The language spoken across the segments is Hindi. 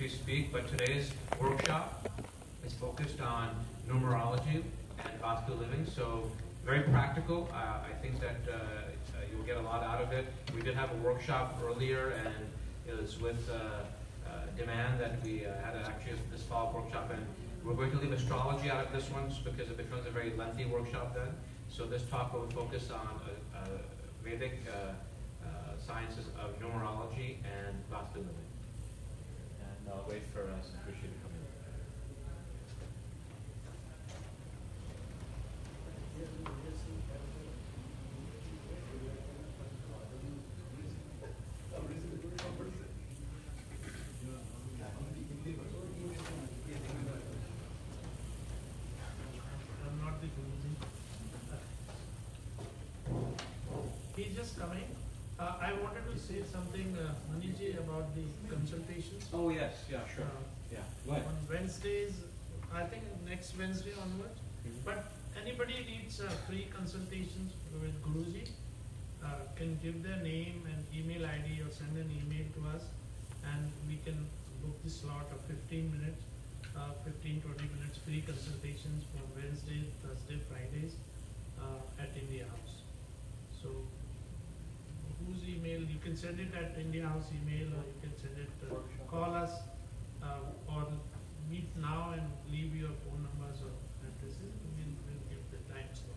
we speak, but today's workshop is focused on numerology and Vastu living, so very practical. I think that you'll get a lot out of it. We did have a workshop earlier, and it was with demand that we had actually this fall workshop, and we're going to leave astrology out of this one because it becomes a very lengthy workshop then. So this talk will focus on Vedic sciences of numerology and Vastu living. And I'll wait for Rishi to come in. He's just coming. I wanted to say something, Maniji, about the consultations. Oh yes, yeah, sure. Yeah, go ahead. On Wednesdays, I think next Wednesday onwards. But anybody needs free consultations with Guruji, can give their name and email ID or send an email to us, and we can book the slot of 15 minutes, 15-20 minutes free consultations for Wednesday, Thursday, Fridays at India House. So whose email? You can send it at India House email, or you can send it, call us, or meet now and leave your phone numbers or addresses. We'll give the time slots.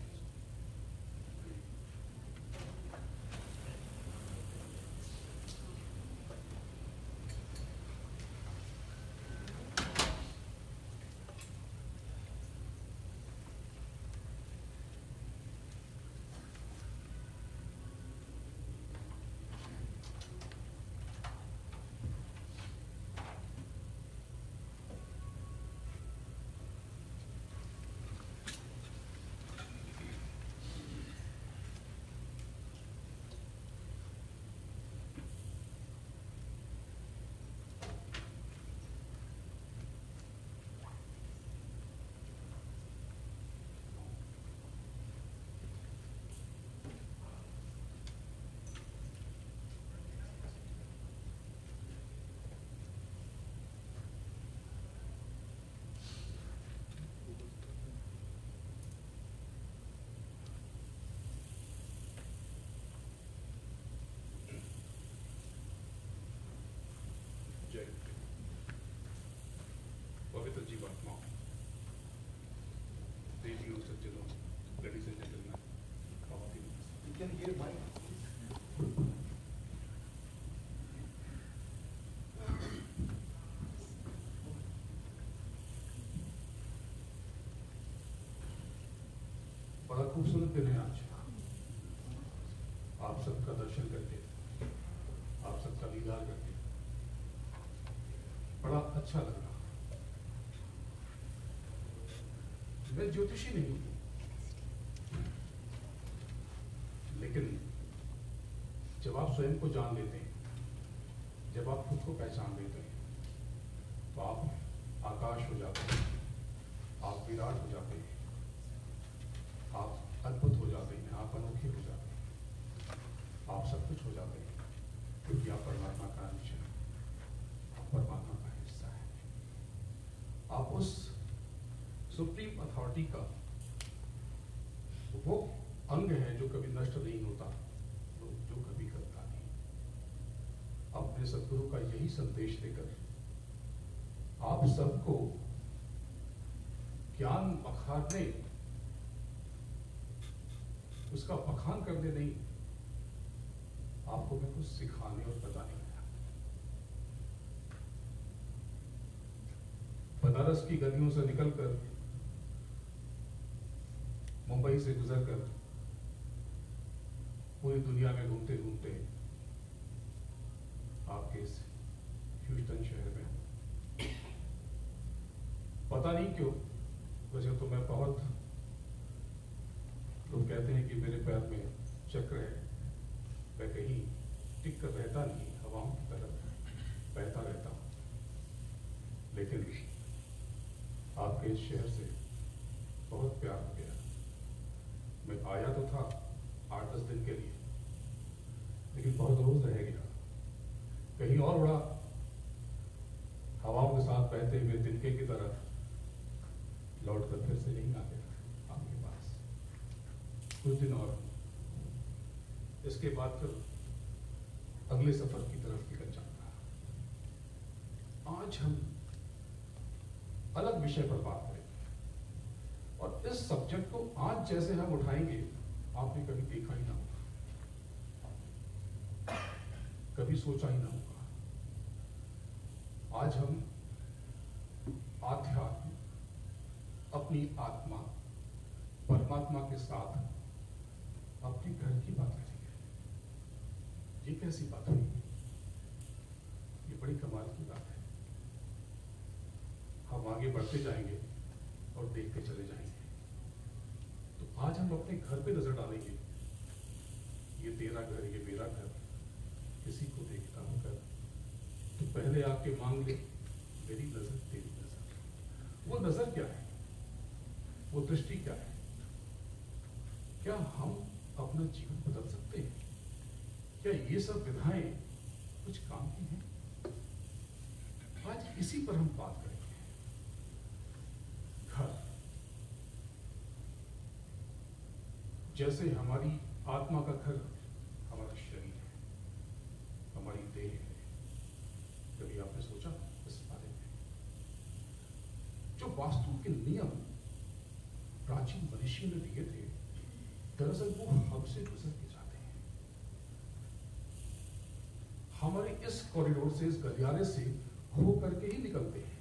पवित्र जीवात्मा, देवियों सज्जनों, ladies and gentlemen, you can hear my बड़ा खूबसूरत दिन है आज। आप सबका दर्शन करके, आप सबका दीदार करके बड़ा अच्छा लग रहा। मैं ज्योतिषी नहीं हूं, लेकिन जब आप स्वयं को जान लेते हैं, जब आप खुद को पहचान लेते हैं, तो आप आकाश हो जाते हैं, आप विराट हो जाते हैं, आप अद्भुत हो जाते हैं, आप अनोखे हो जाते हैं, आप सब कुछ हो जाते हैं, क्योंकि आप परमात्मा का अंश हैं, आप परमात्मा का हिस्सा है। आप उस सुप्रीम अथॉरिटी का वो अंग है जो कभी नष्ट नहीं होता, जो कभी करता नहीं। अपने सद्गुरु का यही संदेश देकर आप सबको ज्ञान बखारने, उसका बखान करने नहीं, आपको मैं कुछ सिखाने और बताने आया। बनारस की गलियों से निकलकर, मुंबई से गुजरकर, पूरी दुनिया में घूमते घूमते आपके इस ह्यूस्टन शहर में हूं। पता नहीं क्यों, वैसे तो मैं बहुत, लोग कहते हैं कि मेरे पैर में चक्र है, मैं कहीं टिक कर रहता नहीं, हवाओं की तरफ बहता रहता हूं। लेकिन आपके इस शहर से बहुत प्यार हो गया। मैं आया तो था 8-10 दिन के लिए, लेकिन बहुत रोज रह गया, कहीं और उड़ा, हवाओं बहते हुए तिनके की तरह लौट कर फिर से यहीं आ गया आपके पास। कुछ दिन और इसके बाद फिर अगले सफर की तरफ निकल जाऊंगा। आज हम अलग विषय पर बात करेंगे और इस सब्जेक्ट को आज जैसे हम उठाएंगे आपने कभी देखा ही ना होगा, कभी सोचा ही ना होगा। आज हम आध्यात्म, अपनी आत्मा, परमात्मा के साथ अपने घर की बात करेंगे। ये कैसी बात हुई? ये बड़ी कमाल की बात है। हम आगे बढ़ते जाएंगे और देखते चले जाएंगे। तो आज हम अपने घर पे नजर डालेंगे। ये तेरा घर, ये मेरा घर, किसी को देखता हूं घर, तो पहले आके मांग ले मेरी नजर, तेरी नजर। वो नजर क्या है? वो दृष्टि क्या है? क्या हम अपना जीवन बदल सकते हैं? क्या ये सब विधाएं कुछ काम की हैं? आज इसी पर हम बात करेंगे। घर जैसे हमारी आत्मा का घर हमारा शरीर है, हमारी देह है। कभी आपने सोचा इस बारे में? जो वास्तु के नियम प्राचीन मनुष्य ने दिए थे, दरअसल वो हमसे गुजर के जाते हैं। हमारे इस कॉरिडोर से, इस गलियारे से हो करके ही निकलते हैं।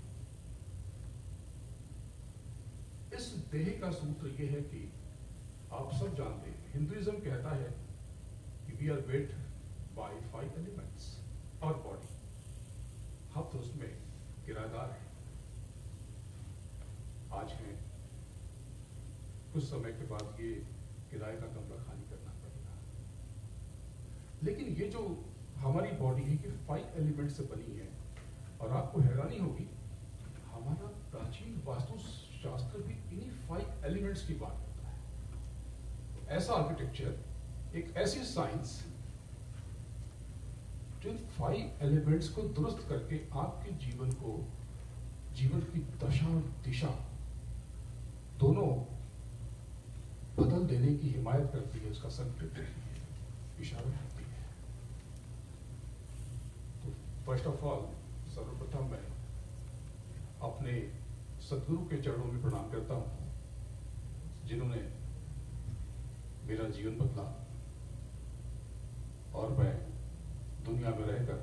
इस देह का सूत्र यह है कि आप सब जानते हैं, हिंदुइज्म कहता है कि we are weight by 5 elements और बॉडी। हम तो उसमें किराएदार हैं। आज हैं, कुछ समय के बाद ये किराए का कमरा खाली करना पड़ेगा। लेकिन ये जो हमारी बॉडी है कि 5 एलिमेंट से बनी है, और आपको हैरानी होगी हमारा प्राचीन वास्तु शास्त्र भी इन्हीं 5 एलिमेंट्स की बात करता है। ऐसा आर्किटेक्चर, एक ऐसी साइंस जो 5 एलिमेंट्स को दुरुस्त करके आपके जीवन को, जीवन की दशा और दिशा दोनों बदल देने की हिमायत करती है, उसका संकेत देती है, इशारा करती है। तो फर्स्ट ऑफ ऑल, सर्वप्रथम मैं अपने सदगुरु के चरणों में प्रणाम करता हूं, जिन्होंने मेरा जीवन बदला और मैं दुनिया में रहकर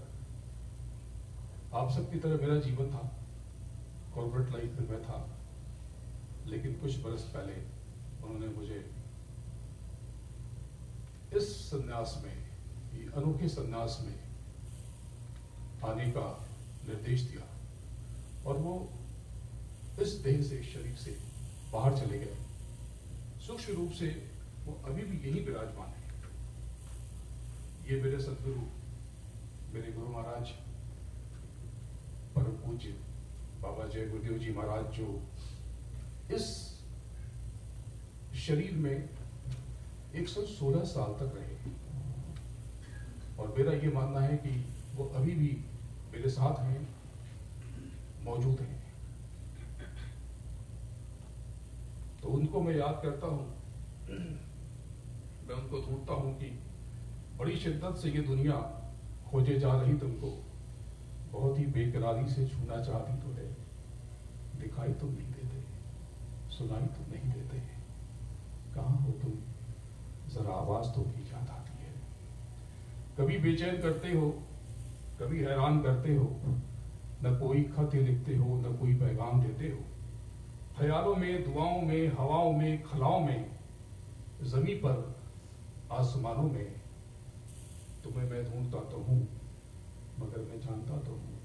आप सबकी तरह मेरा जीवन था, कॉर्पोरेट लाइफ में मैं था। लेकिन कुछ बरस पहले उन्होंने मुझे इस संन्यास में, ये अनोखे संन्यास में आने का निर्देश दिया और वो इस देह से, शरीर से बाहर चले गए। सूक्ष्म रूप से वो अभी भी यही विराजमान है। ये मेरे सदगुरु, मेरे गुरु महाराज परम पूज्य बाबा जय गुरुदेव जी महाराज, जो इस शरीर में 116 साल तक रहे, और मेरा ये मानना है कि वो अभी भी मेरे साथ हैं, मौजूद हैं। तो उनको मैं याद करता हूं, मैं उनको ढूंढता हूं कि बड़ी शिद्दत से ये दुनिया खोजे जा रही तुमको, बहुत ही बेकरारी से छूना चाहती तो है, दिखाई तुम नहीं देते, सुनाई तुम नहीं देते, कहाँ हो तुम, जरा आवाज तो भी याद आती है। कभी बेचैन करते हो, कभी हैरान करते हो, न कोई खत लिखते हो, न कोई पैगाम देते हो। ख्यालों में, दुआओं में, हवाओं में, खलाओं में, जमीन पर, आसमानों में तुम्हें मैं ढूंढता तो हूं, मगर मैं जानता तो हूं,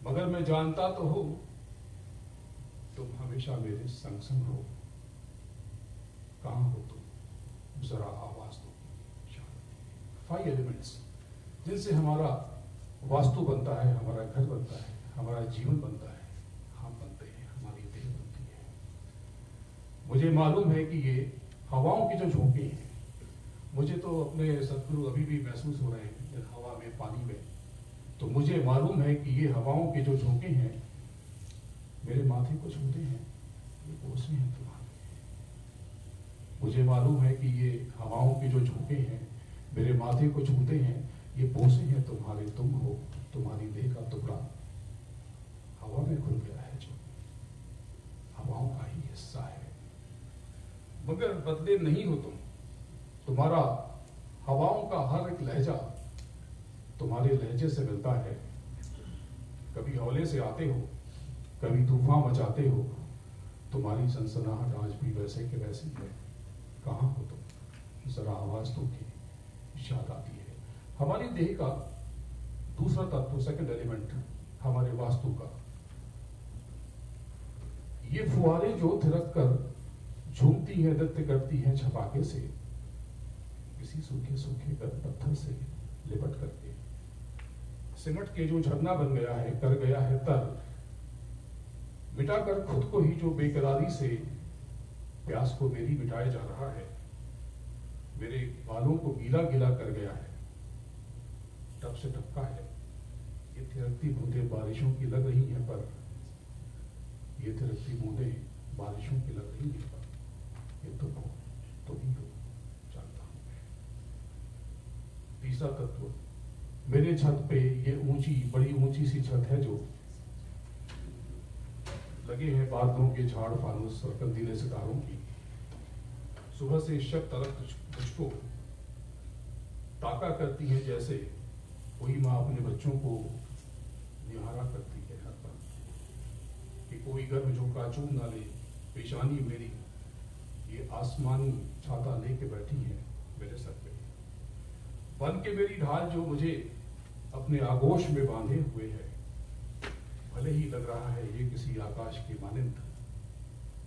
मगर मैं जानता तो हूं तुम हमेशा मेरे संग संग हो। कहां हो तुम, जरा आवाज दो। 5 एलिमेंट्स जिनसे हमारा वास्तु बनता है, हमारा घर बनता है, हमारा जीवन बनता है, हम बनते हैं, हमारी देह बनती है। मुझे मालूम है कि ये हवाओं की जो झोंके हैं, मुझे तो अपने सदगुरु अभी भी महसूस हो रहे हैं इन हवा में, पानी में, तो मुझे मालूम है कि ये हवाओं के जो झोंके हैं मेरे माथे को छूते हैं, ये बोसे हैं तुम्हारे। मुझे मालूम है कि ये हवाओं के जो झोंके हैं मेरे माथे को छूते हैं, ये बोसे हैं तुम्हारे। तुम हो तुम्हारी देह का टुकड़ा हवा में खुल गया है, जो हवाओं का ही हिस्सा है, मगर बदले नहीं हो तुम। तुम्हारा हवाओं का हर एक लहजा तुम्हारे लहजे से मिलता है। कभी हौले से आते हो, कभी तूफान मचाते हो, तुम्हारी सनसनाहट आज भी वैसे के वैसी है। कहाँ हो तुम, जरा आवाज दो की याद आती है। हमारी देह का दूसरा तत्व, सेकंड एलिमेंट, हमारे वास्तु का, ये फुहारे जो थिरक कर झूमती हैं, नृत्य करती हैं छपाके से, किसी सूखे सूखे पत्थर से लिपट करके, सिमट के जो झरना बन गया है, कर गया है तर, मिटाकर खुद को ही जो बेकरारी से प्यास को मेरी मिटाया जा रहा है, मेरे बालों को गीला गीला कर गया है, टप से टपका है। ये थिरकती बूंदें बारिशों की लग रही हैं, पर ये थिरकती बूंदें बारिशों की लग रही हैं, पर ये तुम हो, तुम ही हो, जानता हूं मैं। तीसरा तत्व, मेरे छत पे ये ऊंची, बड़ी ऊंची सी छत है, जो लगे हैं बादलों के झाड़, फानुस और कंदीले सितारों की। सुबह से शब तलक तुझको ताका करती है, जैसे कोई माँ अपने बच्चों को निहारा करती है हर पल, कि कोई गर्भ झोंका चूम ना ले पेशानी मेरी, ये आसमानी छाता लेके बैठी है मेरे सर पे। बन के मेरी ढाल जो मुझे अपने आगोश में बांधे हुए है, भले ही लग रहा है ये किसी आकाश की मानिंद,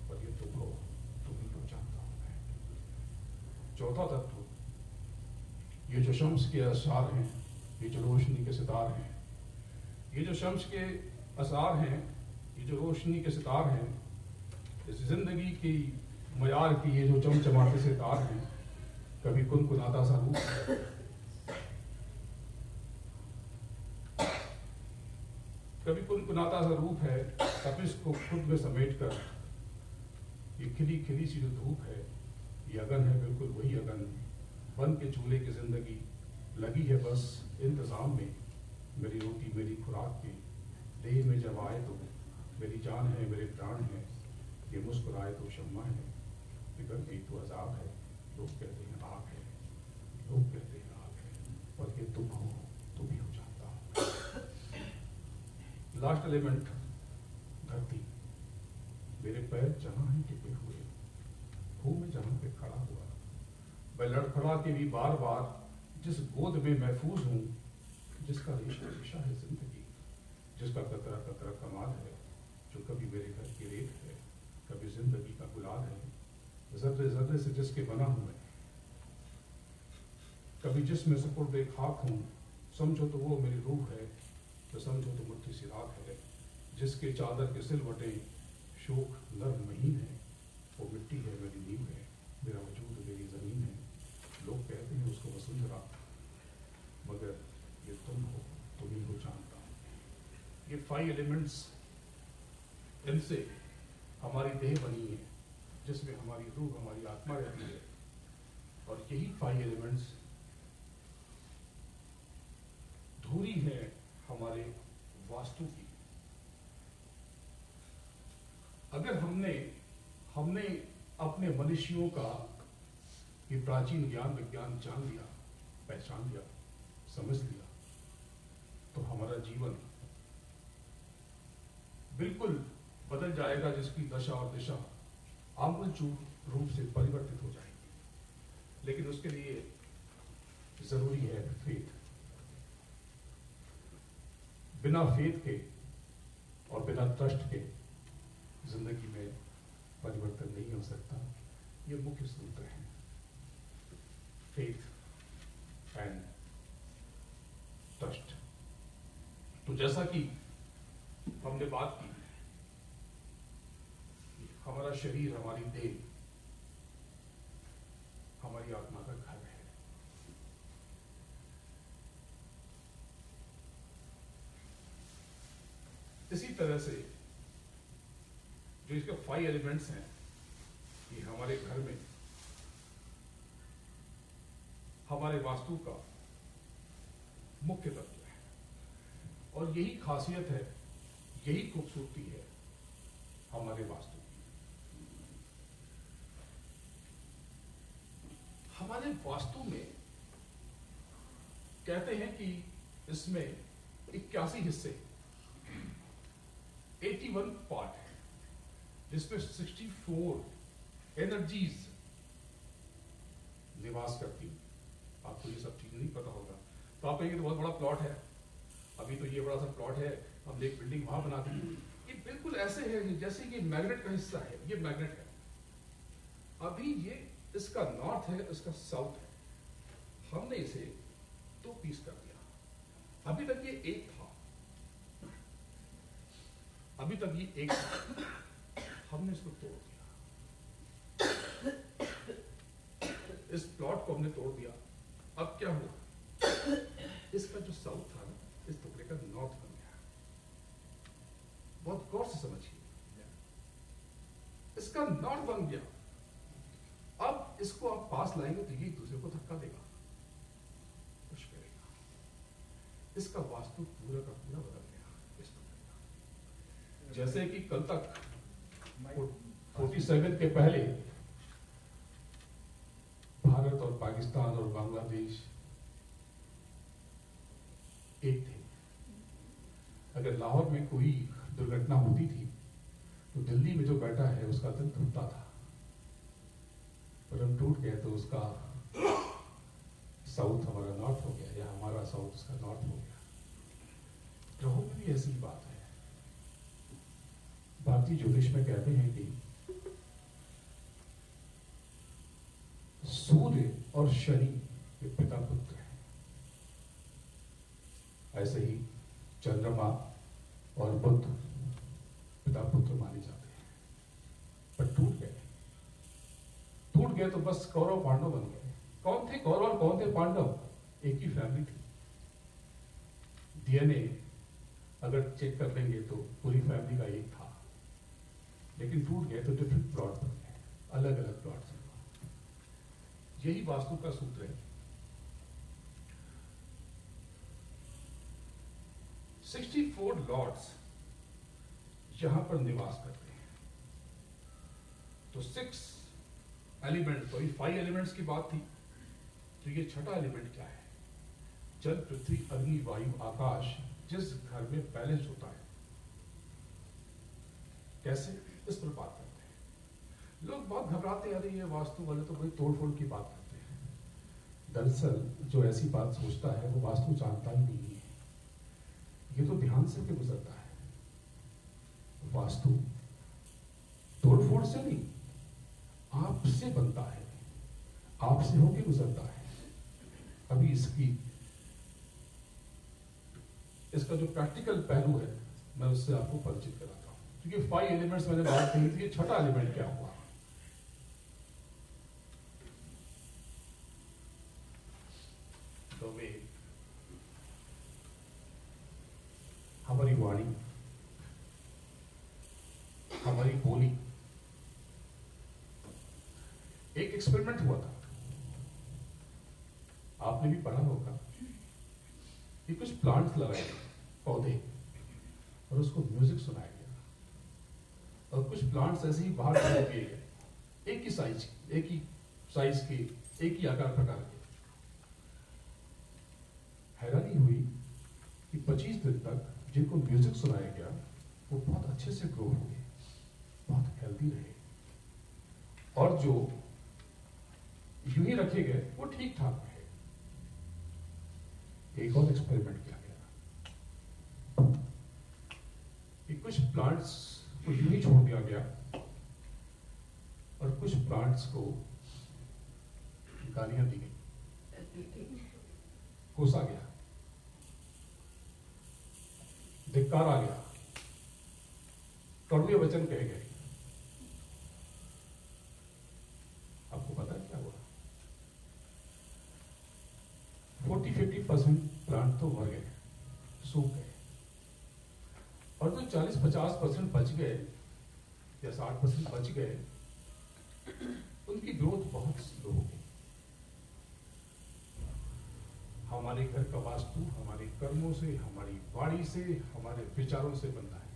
पर ये तुम हो, तुम ही हो, जानता हूं मैं। चौथा तत्व, ये जो शम्स के असरार हैं, ये जो रोशनी के सितार हैं, ये जो शम्स के असरार हैं, ये जो रोशनी के सितार हैं, इस जिंदगी की मयार की ये जो चमचमाते से तार हैं, कभी कुनकुनाता सा रूप है, कभी कुनकुनाता सा रूप है, तपिश को खुद में समेट कर, ये खिली खिली सी जो धूप है, ये अगन है, बिल्कुल वही अगन, बन के चूल्हे की जिंदगी लगी है बस इंतजाम में, मेरी रोटी मेरी खुराक की, देह में जब आए तो मेरी जान है, मेरे प्राण है, ये मुस्कुराए तो शम्मा है, बिगड़ गई तो अजाब है, लोग कहते हैं आग है, लोग कहते हैं आग है, पर ये तुम हो, तुम ही हो, जानता हूं। लास्ट एलिमेंट, धरती, मेरे पैर जहां हैं टिके हुए, हूं मैं जहां पे खड़ा हुआ, मैं लड़खड़ा के भी बार बार जिस गोद में महफूज हूं, जिसका रेशा रेशा है जिंदगी, जिसका कतरा कतरा कमाल है, जो कभी मेरे घर की रेत है, कभी जिंदगी का गुलाल है, जर्रे जर्रे से जिसके बना हूं मैं, कभी जिसमें सुपुर्दे खाक हूं, समझो तो वो मेरी रूह है, तो समझो तो मुट्ठी सी राख है, जिसके चादर के सिलवटे शोक नर्म महीन है, वो मिट्टी है मेरी नींव है, मेरा वजूद मेरी जमीन है, लोग कहते हैं उसको वसुंधरा, मगर ये तुम हो, तुम ही हो, जानता हूं। ये 5 एलिमेंट्स, इनसे हमारी देह बनी है, जिसमें हमारी रूह, हमारी आत्मा रहती है, और यही 5 एलिमेंट्स धूरी है हमारे वास्तु की। अगर हमने अपने मनुष्यों का ये प्राचीन ज्ञान विज्ञान जान लिया, पहचान लिया, समझ लिया, तो हमारा जीवन बिल्कुल बदल जाएगा, जिसकी दशा और दिशा आमूलचूल रूप से परिवर्तित हो जाएगी। लेकिन उसके लिए जरूरी है फेथ। बिना फेथ के और बिना ट्रस्ट के जिंदगी में परिवर्तन नहीं हो सकता। ये मुख्य सूत्र है, फेथ एंड ट्रस्ट। तो जैसा कि हमने बात की, हमारा शरीर, हमारी देह, हमारी आत्मा का घर है। इसी तरह से जो इसके 5 एलिमेंट्स हैं, ये हमारे घर में हमारे वास्तु का मुख्य तत्व है, और यही खासियत है, यही खूबसूरती है हमारे वास्तु की। हमारे वास्तु में कहते हैं कि इसमें 81 हिस्से, 81 पार्ट है, जिसमें 64 एनर्जीज निवास करती हैं। आपको ये सब चीज नहीं पता होगा, तो आप कहेंगे तो बहुत बड़ा प्लॉट है, अभी तो ये बड़ा सा प्लॉट है, हमने एक बिल्डिंग वहां बना दी। ये बिल्कुल ऐसे है जैसे कि मैग्नेट का हिस्सा है, ये मैग्नेट है। अभी ये इसका नॉर्थ है, इसका साउथ है, हमने इसे 2 पीस कर दिया। अभी तक ये एक था, अभी तक ये एक था, हमने इसको तोड़ दिया। इस प्लॉट को हमने तोड़ दिया। अब क्या हुआ, इसका जो साउथ था ना, इस टुकड़े का नॉर्थ बन गया। बहुत गौर से समझिए, इसका नॉर्थ बन गया। अब इसको आप पास लाएंगे तो ये एक दूसरे को धक्का देगा, कुछ करेगा। इसका वास्तु पूरा का पूरा बदल गया इस टुकड़े का। जैसे कि कल तक 47 के पहले भारत और पाकिस्तान और बांग्लादेश एक थे। अगर लाहौर में कोई दुर्घटना होती थी तो दिल्ली में जो बैठा है उसका दिल टूटता था, पर हम टूट गए तो उसका साउथ हमारा नॉर्थ हो गया, या हमारा साउथ उसका नॉर्थ हो गया। ग्रहों में भी ऐसी बात है। भारतीय ज्योतिष में कहते हैं कि सूर्य और शनि ये पिता पुत्र हैं, ऐसे ही चंद्रमा और बुध पिता पुत्र माने जाते हैं। पर टूट गए तो बस कौरव पांडव बन गए। कौन थे कौरव और कौन थे पांडव? एक ही फैमिली थी। डीएनए अगर चेक कर लेंगे तो पूरी फैमिली का एक था, लेकिन टूट गए तो डिफरेंट प्लॉट बन गए, अलग अलग प्लॉट। यही वास्तु का सूत्र है। 64 लॉर्ड्स यहां पर निवास करते हैं। तो 6 एलिमेंट, तो 5 एलिमेंट्स की बात थी, तो ये छठा एलिमेंट क्या है? जल, पृथ्वी, अग्नि, वायु, आकाश। जिस घर में बैलेंस होता है, कैसे? इस पर बात करते हैं। लोग बहुत घबराते हैं, अरे ये वास्तु वाले तो बड़ी तोड़-फोड़ की बात करते हैं। दरअसल जो ऐसी बात सोचता है वो वास्तु जानता ही नहीं है, ये तो ध्यान से भी गुजरता है। वास्तु तोड़-फोड़ से नहीं, आपसे बनता है, आपसे होके गुजरता है। अभी इसका जो प्रैक्टिकल पहलू है मैं उससे आपको परिचित कराता हूं। क्योंकि 5 एलिमेंट्स मैंने बात कही थी, छठा एलिमेंट क्या हुआ? तो वे हमारी वाणी, हमारी बोली। एक एक्सपेरिमेंट हुआ था, आपने भी पढ़ा होगा कि कुछ प्लांट्स लगाए गए, पौधे, और उसको म्यूजिक सुनाया गया, और कुछ प्लांट्स ऐसे ही बाहर छोड़ दिए गए, एक ही साइज के, एक ही आकार प्रकार के। हैरानी हुई कि 25 दिन तक जिनको म्यूजिक सुनाया गया वो बहुत अच्छे से ग्रो हुए, बहुत हेल्दी रहे, और जो यूं ही रखे गए वो ठीक ठाक रहे। एक और एक्सपेरिमेंट किया गया कि कुछ प्लांट्स को यूं ही छोड़ दिया गया और कुछ प्लांट्स को गालियां दी गई, कोसा गया, धिक्कार आ गया, कड़वे वचन कहे गए। आपको पता है क्या हुआ? 40-50% प्लांट तो मर गए, सूख गए। और जो 40-50% बच गए या 60% बच गए, उनकी ग्रोथ बहुत स्लो होगी। हमारे घर का वास्तु हमारे कर्मों से, हमारी वाणी से, हमारे विचारों से बनता है।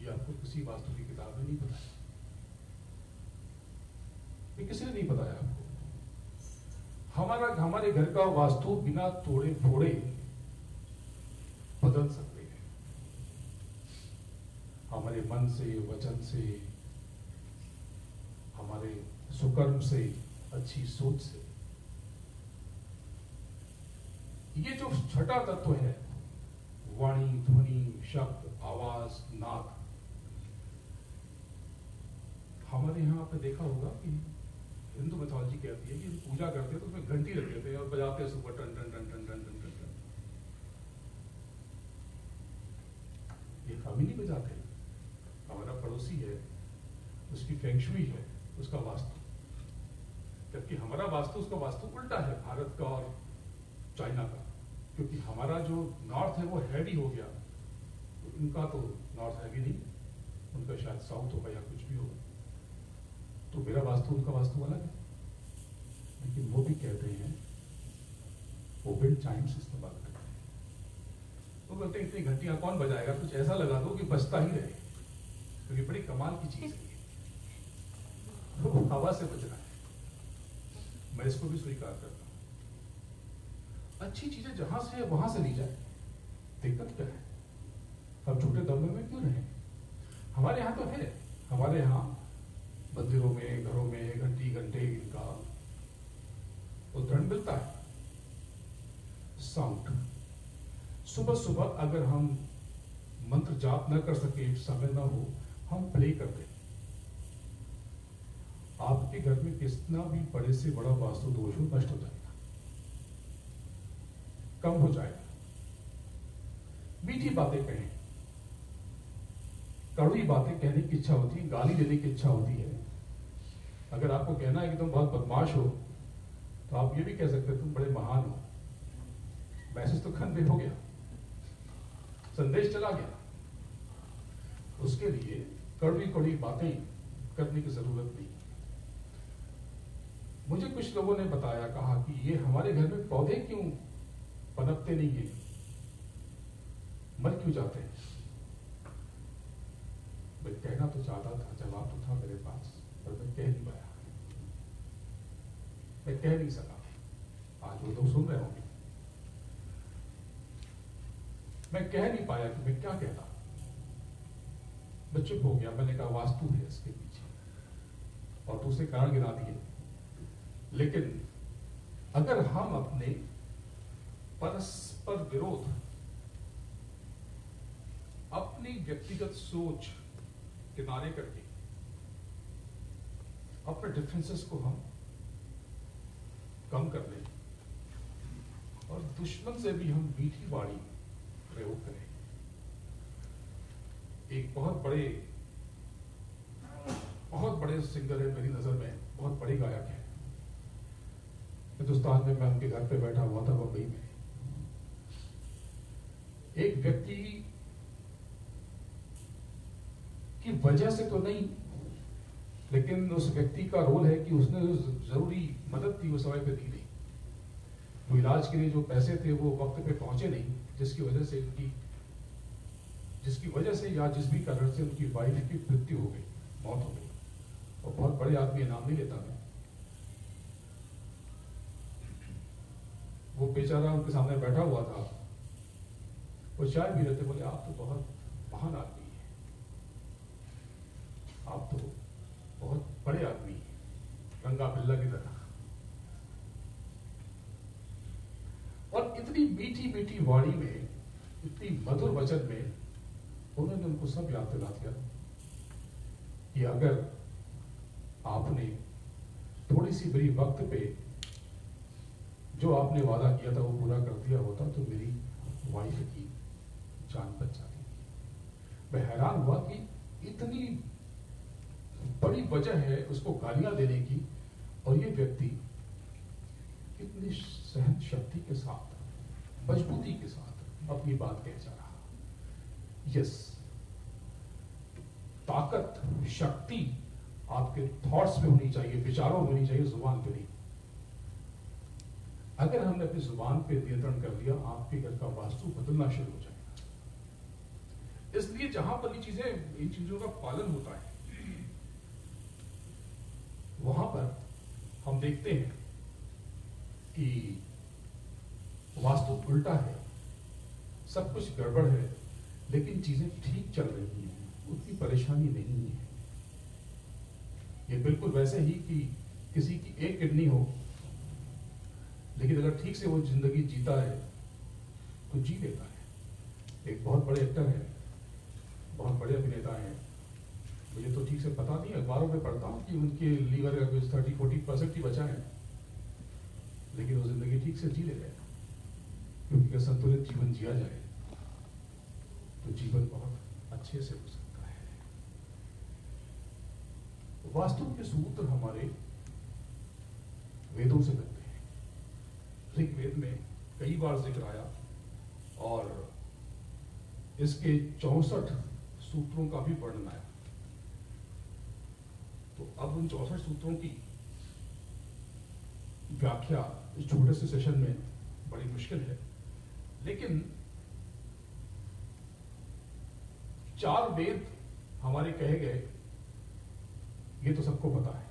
ये आपको किसी वास्तु की किताब में नहीं बताया, ये किसी ने नहीं बताया आपको। हमारे घर का वास्तु बिना तोड़े फोड़े बदल सकते हैं, हमारे मन से, वचन से, हमारे सुकर्म से, अच्छी सोच से। ये जो छठा तत्व है, वाणी, ध्वनि, शब्द, आवाज, नाद, हमारे यहाँ पे देखा होगा कि हिंदू मैथोलॉजी कहती है कि पूजा करते हैं तो उसमें घंटी रख देते हैं और बजाते हैं सुबह टन टन टन टन टन टन टन टन। ये हम ही नहीं बजाते, हमारा पड़ोसी है, उसकी फेंगशुई है, उसका वास्तु, जबकि हमारा वास्तु उसका वास्तु उल्टा है, भारत का और चाइना का। क्योंकि हमारा जो नॉर्थ है वो हैवी हो गया, तो उनका तो नॉर्थ हैवी नहीं, उनका शायद साउथ होगा या कुछ भी होगा। तो मेरा वास्तु उनका वास्तु अलग है, लेकिन वो भी कहते हैं वो विंड चाइम्स इस्तेमाल करते हैं। वो बोलते हैं इतनी घंटियां कौन बजाएगा, कुछ ऐसा लगा दो कि बजता ही रहे, क्योंकि बड़ी कमाल की चीज है ये, वो हवा से बज रहा है। मैं इसको भी स्वीकार करता हूं। अच्छी चीजें जहां से है वहां से ली जाए, दिक्कत क्या है? हम छोटे दमों में क्यों रहे? हमारे यहाँ तो है, हमारे यहाँ मंदिरों में, घरों में घंटी घंटे इनका उदाहरण मिलता है। साउंड, सुबह सुबह अगर हम मंत्र जाप न कर सके, समय न हो, हम प्ले कर दें। आपके घर में कितना भी बड़े से बड़ा वास्तु दोष हो, नष्ट हो जाएगा, कम हो जाएगा। मीठी बातें कहें, कड़वी बातें कहने की इच्छा होती है, गाली देने की इच्छा होती है। अगर आपको कहना है कि तुम बहुत बदमाश हो, तो आप ये भी कह सकते तुम बड़े महान हो। मैसेज तो कन्वे हो गया, संदेश चला गया। उसके लिए कड़वी कड़वी बातें करने की जरूरत नहीं। मुझे कुछ लोगों ने बताया, कहा कि ये हमारे घर में पौधे क्यों पनपते नहीं है, मर क्यों जाते हैं? मैं कहना तो चाहता था, जवाब तो था मेरे पास, पर मैं कह नहीं पाया, मैं कह नहीं सका। आज वो लोग सुन रहे होंगे, मैं कह नहीं पाया कि मैं क्या कहता। मैं चुप हो गया। मैंने कहा वास्तु है इसके पीछे, और दूसरे कारण गिना दिए। लेकिन अगर हम अपने परस्पर विरोध, अपनी व्यक्तिगत सोच किनारे करके, अपने डिफरेंसेस को हम कम कर लें और दुश्मन से भी हम मीठी वाणी प्रयोग करें। एक बहुत बड़े सिंगर है मेरी नजर में, बहुत बड़े गायक है हिंदुस्तान में। मैं उनके घर पे बैठा हुआ था बम्बई में। एक व्यक्ति की वजह से तो नहीं, लेकिन उस व्यक्ति का रोल है कि उसने जरूरी मदद थी वो समय पे दी नहीं। वो इलाज के लिए जो पैसे थे वो वक्त पे पहुंचे नहीं, जिसकी वजह से या जिस भी कारण से उनकी वाइफ की मृत्यु हो गई, मौत हो गई। और बहुत बड़े आदमी, नाम नहीं लेता मैं, वो बेचारा उनके सामने बैठा हुआ था, वो चाय पी रहे थे। बोले आप तो बहुत महान आदमी हैं, आप तो बहुत बड़े आदमी हैं, गंगा बिल्ला की तरह। और इतनी मीठी मीठी वाणी में, इतनी मधुर वचन में उन्होंने उनको सब याद दिला दिया कि अगर आपने थोड़ी सी बड़ी वक्त पे जो आपने वादा किया था वो पूरा कर दिया होता तो मेरी वाइफ की जान बच जाती। मैं हैरान हुआ कि इतनी बड़ी वजह है उसको गालियां देने की, और ये व्यक्ति कितनी सहन शक्ति के साथ, मजबूती के साथ अपनी बात कह जा रहा। यस, ताकत, शक्ति आपके थॉट्स में होनी चाहिए, विचारों में होनी चाहिए, जुबान पे नहीं। अगर हमने अपनी जुबान पे नियंत्रण कर लिया, आपके घर का वास्तु बदलना शुरू हो जाएगा। इसलिए जहां पर इन चीजों का पालन होता है, वहां पर हम देखते हैं कि वास्तु उल्टा है, सब कुछ गड़बड़ है, लेकिन चीजें ठीक चल रही हैं, उतनी परेशानी नहीं है। ये बिल्कुल वैसे ही कि किसी की एक किडनी हो, लेकिन अगर ठीक से वो जिंदगी जीता है तो जी लेता है। एक बहुत बड़े एक्टर हैं, बहुत बड़े अभिनेता हैं, मुझे तो ठीक से पता नहीं, अखबारों में पढ़ता हूँ कि उनके लीवर का कुछ 30-40% ही बचा है, लेकिन वो जिंदगी ठीक से जी ले रहे हैं। क्योंकि अगर संतुलित जीवन जिया जाए तो जीवन बहुत अच्छे से हो सकता है। वास्तु के सूत्र हमारे वेदों से मिलते हैं। ऋग्वेद में कई बार जिक्र आया और इसके 64 सूत्रों का भी वर्णन आया। तो अब उन 64 सूत्रों की व्याख्या इस छोटे से सेशन में बड़ी मुश्किल है, लेकिन 4 वेद हमारे कहे गए, ये तो सबको पता है,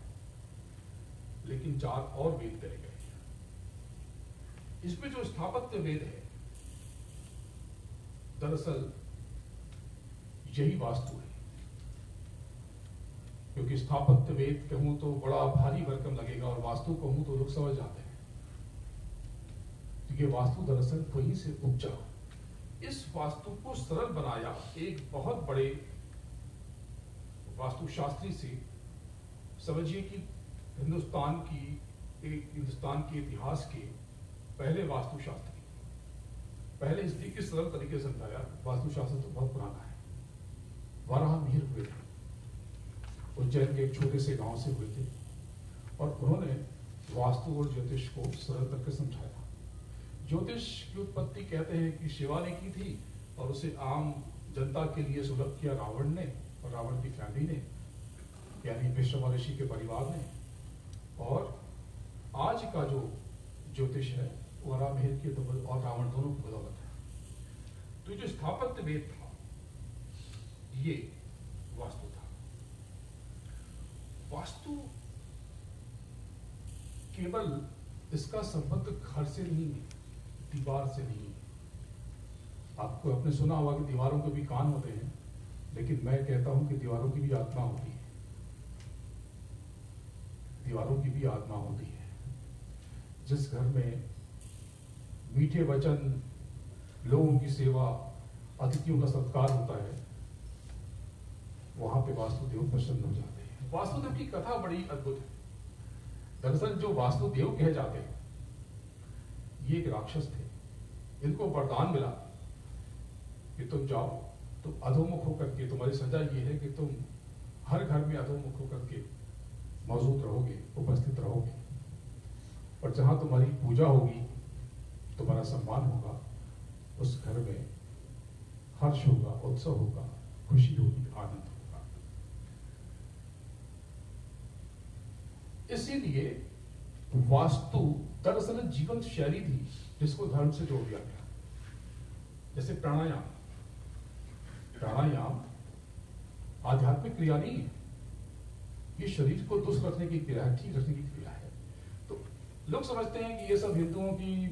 लेकिन 4 और वेद कहे गए। इसमें जो स्थापत्य वेद है, दरअसल यही वास्तु है। क्योंकि स्थापत्य वेद कहूं तो बड़ा भारी भरकम लगेगा और वास्तु कहूं तो लोग समझ जाते हैं। तो ये वास्तु दरअसल वहीं से उपजा। इस वास्तु को सरल बनाया एक बहुत बड़े वास्तुशास्त्री से। समझिए कि हिंदुस्तान के इतिहास के पहले वास्तुशास्त्री, पहले इसलिए कि सरल तरीके से समझाया, वास्तुशास्त्र तो बहुत पुराना है। वराहमिहिर हुए थे, उज्जैन के एक छोटे से गांव से हुए थे, और उन्होंने वास्तु और ज्योतिष को सरल करके समझाया। ज्योतिष की उत्पत्ति कहते हैं कि शिवा ने की थी और उसे आम जनता के लिए सुलभ किया रावण ने और रावण की फैमिली ने, यानी विश्रवा ऋषि के परिवार ने। और आज का जो ज्योतिष है वो वराहमिहिर की और रावण दोनों की बदौलत है। तो जो स्थापत्य वेद था ये वास्तु था। वास्तु केवल इसका संबंध घर से नहीं है, दीवार से नहीं है। आपको आपने सुना होगा कि दीवारों के भी कान होते हैं, लेकिन मैं कहता हूं कि दीवारों की भी आत्मा होती है। दीवारों की भी आत्मा होती है। जिस घर में मीठे वचन, लोगों की सेवा, अतिथियों का सत्कार होता है, वहां पे वास्तुदेव प्रसन्न हो जाते हैं। वास्तुदेव की कथा बड़ी अद्भुत है। दरअसल जो वास्तुदेव कहे जाते हैं ये एक राक्षस थे। इनको वरदान मिला कि तुम जाओ, तुम अधोमुख होकर के, तुम्हारी सजा ये है कि तुम हर घर में अधोमुख होकर के मौजूद रहोगे, उपस्थित रहोगे, और जहां तुम्हारी पूजा होगी, तुम्हारा सम्मान होगा, उस घर में हर्ष होगा, उत्सव होगा, खुशी होगी, आनंद होगा। इसीलिए वास्तु दरअसल जीवन शैली थी जिसको धर्म से जोड़ दिया गया। जैसे प्राणायाम, प्राणायाम आध्यात्मिक क्रिया नहीं है, ये शरीर को दुष्ट रखने की क्रिया है, ठीक रखने की क्रिया है। तो लोग समझते हैं कि ये सब हिंदुओं की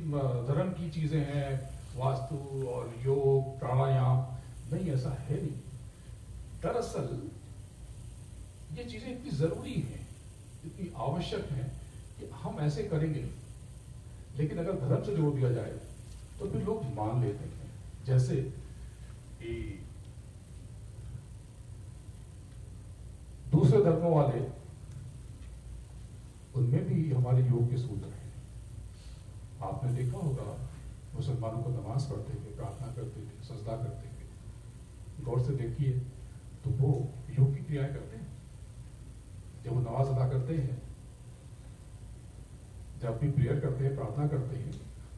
धर्म की चीजें हैं, वास्तु और योग, प्राणायाम। नहीं, ऐसा है नहीं। दरअसल ये चीजें इतनी जरूरी हैं, इतनी आवश्यक हैं कि हम ऐसे करेंगे, लेकिन अगर धर्म से जोड़ दिया जाए तो फिर लोग मान लेते हैं। जैसे दूसरे धर्मों वाले, उनमें भी हमारे योग के सूत्र हैं। आपने देखा होगा मुसलमानों को नमाज पढ़ते थे, प्रार्थना करते थे, सजदा करते थे। गौर से देखिए तो वो योग की क्रियाएं करते हैं। जब वो नमाज अदा करते हैं, जब भी प्रेयर करते हैं, प्रार्थना करते हैं,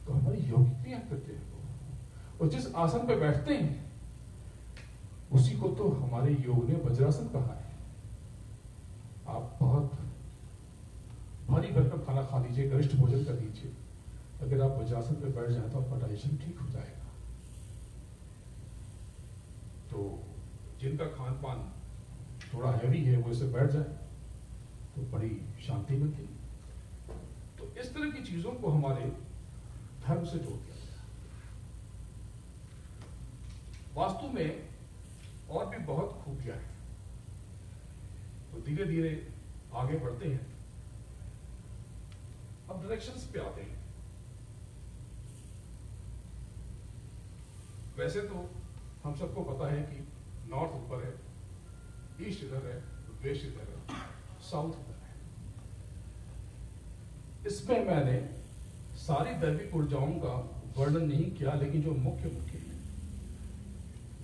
तो हमारी योग की क्रिया करते हैं। और जिस आसन पे बैठते हैं उसी को तो हमारे योग ने वज्रासन कहा है। आप बहुत भारी भरकम खाना खा लीजिए, गरिष्ठ भोजन कर लीजिए, अगर आप वज्रासन पे बैठ जाए तो आपका डाइजेशन ठीक हो जाएगा। तो जिनका खान पान थोड़ा हैवी है वो इसे बैठ जाए तो बड़ी शांति मिलती है। तो इस तरह की चीजों को हमारे धर्म से जोड़ दिया गया। वास्तु में और भी बहुत खूबियां हैं। तो धीरे धीरे आगे बढ़ते हैं। अब डायरेक्शंस पे आते हैं। वैसे तो हम सबको पता है कि नॉर्थ ऊपर है, ईस्ट इधर है, वेस्ट इधर है, साउथ इधर है। इसमें मैंने सारी दैविक ऊर्जाओं का वर्णन नहीं किया, लेकिन जो मुख्य है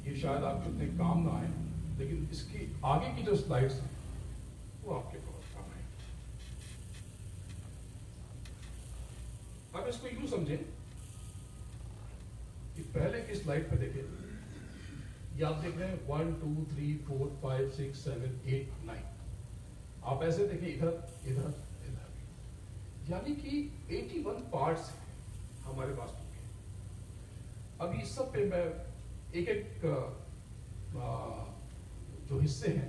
ये शायद आपके उतने काम ना आए, लेकिन इसकी आगे की जो स्लाइड्स हैं वो आपके बहुत काम आए। अब इसको यूं समझें कि पहले की स्लाइड पे देखें, ये आप देख रहे हैं 1 2 3 4 5 6 7 8 9। आप ऐसे देखें इधर इधर इधर, यानी कि 81 पार्ट्स हैं हमारे वास्तु के। अब इस सब पे मैं एक एक जो हिस्से हैं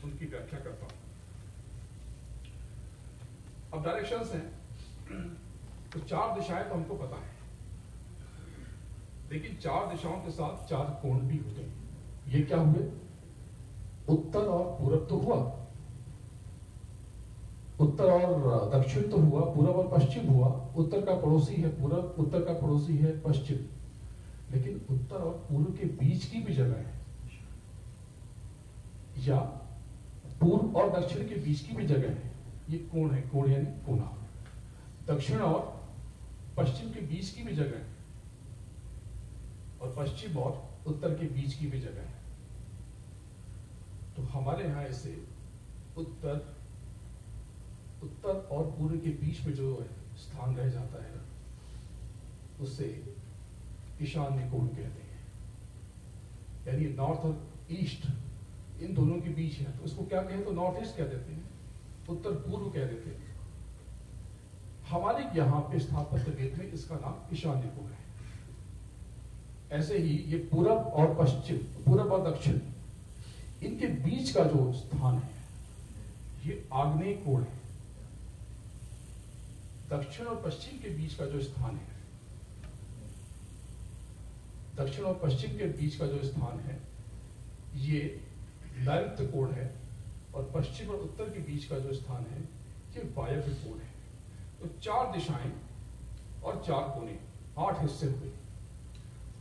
उनकी व्याख्या करता हूं। अब डायरेक्शंस हैं, तो 4 दिशाएं तो हमको पता है, लेकिन 4 दिशाओं के साथ 4 कोण भी होते हैं। ये क्या हुए? उत्तर और पूरब तो हुआ, उत्तर और दक्षिण तो हुआ, पूरब और पश्चिम हुआ। उत्तर का पड़ोसी है पूरब, उत्तर का पड़ोसी है पश्चिम, लेकिन उत्तर और पूर्व के बीच की भी जगह है, या पूर्व और दक्षिण के बीच की भी जगह है। ये कोण है, कोण यानी कोना। दक्षिण और पश्चिम के बीच की भी जगह है, और पश्चिम और उत्तर के बीच की भी जगह है। तो हमारे यहां इसे उत्तर और पूर्व के बीच में जो स्थान रह जाता है उसे ईशान्य कोण कहते हैं। यानी नॉर्थ और ईस्ट इन दोनों के बीच है, तो इसको क्या कहें तो नॉर्थ ईस्ट कह देते हैं, उत्तर पूर्व कह देते हैं। हमारे यहां पे स्थापत्य वेद में इसका नाम ईशान्य कोण है। ऐसे ही ये पूरब और पश्चिम, पूरब और दक्षिण, इनके बीच का जो स्थान है ये आग्नेय कोण है। दक्षिण और पश्चिम के बीच का जो स्थान है, दक्षिण और पश्चिम के बीच का जो स्थान है ये नैऋत्य कोण है, और पश्चिम और उत्तर के बीच का जो स्थान है ये वायव्य कोण है। तो 4 दिशाएं और 4 कोने, 8 हिस्से हुए।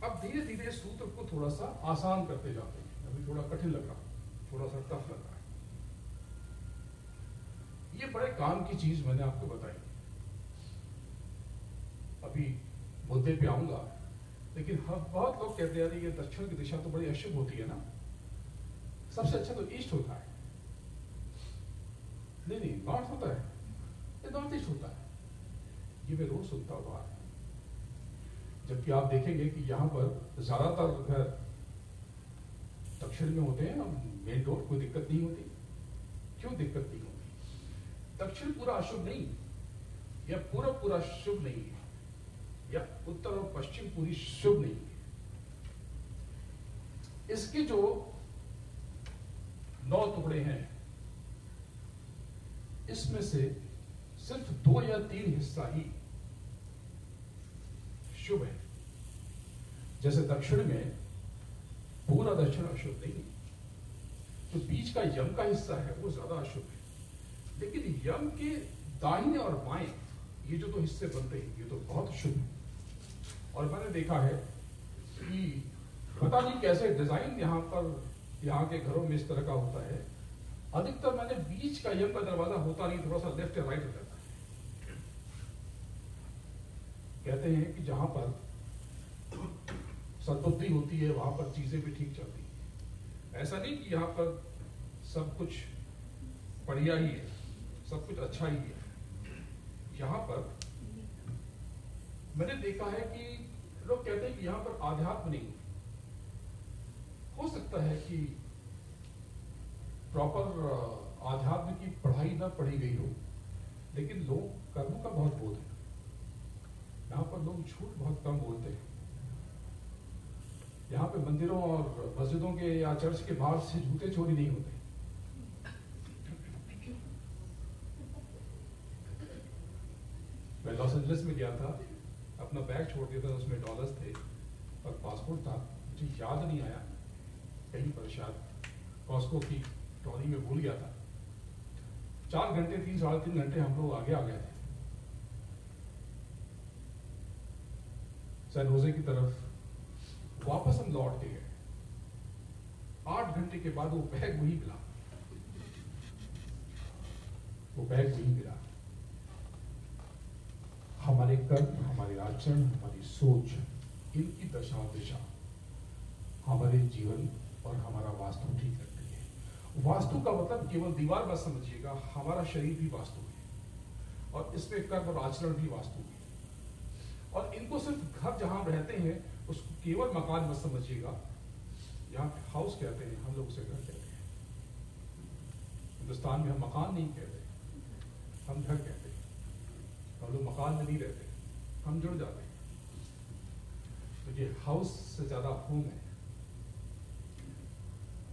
अब धीरे धीरे सूत्र को थोड़ा सा आसान करते जाते हैं। अभी थोड़ा कठिन लग रहा है, थोड़ा सा टफ लग रहा है। ये बड़े काम की चीज मैंने आपको बताई। अभी मुद्दे पे आऊंगा, लेकिन बहुत लोग कहते हैं ये दक्षिण की दिशा तो बड़ी अशुभ होती है ना, सबसे अच्छा तो ईस्ट होता है। नहीं, नॉर्थ होता है, ये नॉर्थ ईस्ट होता है। ये मैं रोज सुनता हूं बात। जबकि आप देखेंगे कि यहाँ पर ज्यादातर घर दक्षिण में होते हैं, मेन रोड, कोई दिक्कत नहीं होती। क्यों दिक्कत नहीं होती? दक्षिण पूरा अशुभ नहीं, या पूरा शुभ नहीं है, या उत्तर और पश्चिम पूरी शुभ नहीं है। इसके जो 9 टुकड़े हैं, इसमें से सिर्फ 2 या 3 हिस्सा ही शुभ है। जैसे दक्षिण में पूरा दक्षिण अशुभ नहीं है, तो बीच का यम का हिस्सा है वो ज्यादा अशुभ है। लेकिन यम के दाहिने और बाएं ये जो 2 हिस्से बनते हैं ये तो बहुत शुभ है। और मैंने देखा है कि पता नहीं कैसे डिजाइन यहाँ के घरों में इस तरह का होता है। अधिकतर मैंने बीच का यम का दरवाजा होता नहीं, थोड़ा सा लेफ्ट या राइट हो जाता है। कहते हैं कि जहां पर सद्बुद्धि होती है वहां पर चीजें भी ठीक चलती है। ऐसा नहीं कि यहाँ पर सब कुछ बढ़िया ही है, सब कुछ अच्छा ही है। यहाँ पर मैंने देखा है कि लोग कहते हैं कि यहाँ पर आध्यात्म नहीं हो सकता है कि प्रॉपर आध्यात्म की पढ़ाई न पढ़ी गई हो, लेकिन लोग कर्मों का बहुत बोध है। यहाँ पर लोग झूठ बहुत कम बोलते हैं। यहाँ पे मंदिरों और मस्जिदों के या चर्च के बाहर से जूते चोरी नहीं होते। मैं लॉस एंजलिस में गया था, अपना बैग छोड़ दिया था, उसमें डॉलर्स थे और पासपोर्ट था। मुझे याद नहीं आया, कहीं पर शायद कॉस्को की ट्रॉली में भूल गया था। 4 घंटे 3-3.5 घंटे हम लोग आगे आ गए थे सैन होजे की तरफ। वापस हम लौट के गए। 8 घंटे के बाद वो बैग वही मिला, वो बैग वही मिला। हमारे कर्म, हमारे आचरण, हमारी सोच, इनकी दशा दिशा हमारे जीवन और हमारा वास्तु ठीक करती है। वास्तु का मतलब केवल दीवार मत समझिएगा, हमारा शरीर भी वास्तु है और इसमें कर्म और आचरण भी वास्तु है। और इनको सिर्फ घर जहां हम रहते हैं उसको केवल मकान मत समझिएगा। यहाँ हाउस कहते हैं, हम लोग उसे घर कहते हैं। हिंदुस्तान में हम मकान नहीं कहते, हम घर कहते हैं। हम लोग मकान में नहीं रहते, हम जुड़ जाते हैं। तो ये हाउस से ज्यादा होम है।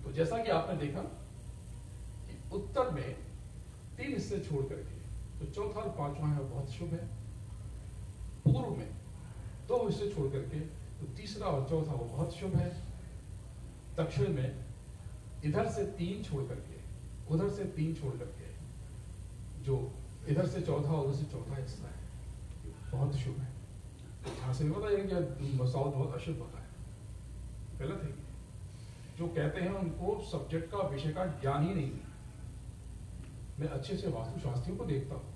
तो जैसा कि आपने देखा कि उत्तर में 3 हिस्से छोड़ करके तो चौथा और 5वां है बहुत शुभ है। पूर्व में 2 हिस्से छोड़ करके तो तीसरा और चौथा वो बहुत शुभ है। दक्षिण में इधर से 3 छोड़ करके उधर से 3 छोड़ करके जो इधर से चौथा उधर से चौथा हिस्सा है, बहुत शुभ है। यहां से नहीं बताइए कि साउथ बहुत अशुभ होता है, गलत है। जो कहते हैं उनको सब्जेक्ट का, विषय का ज्ञान ही नहीं है। मैं अच्छे से वास्तुशास्त्रियों को देखता हूँ,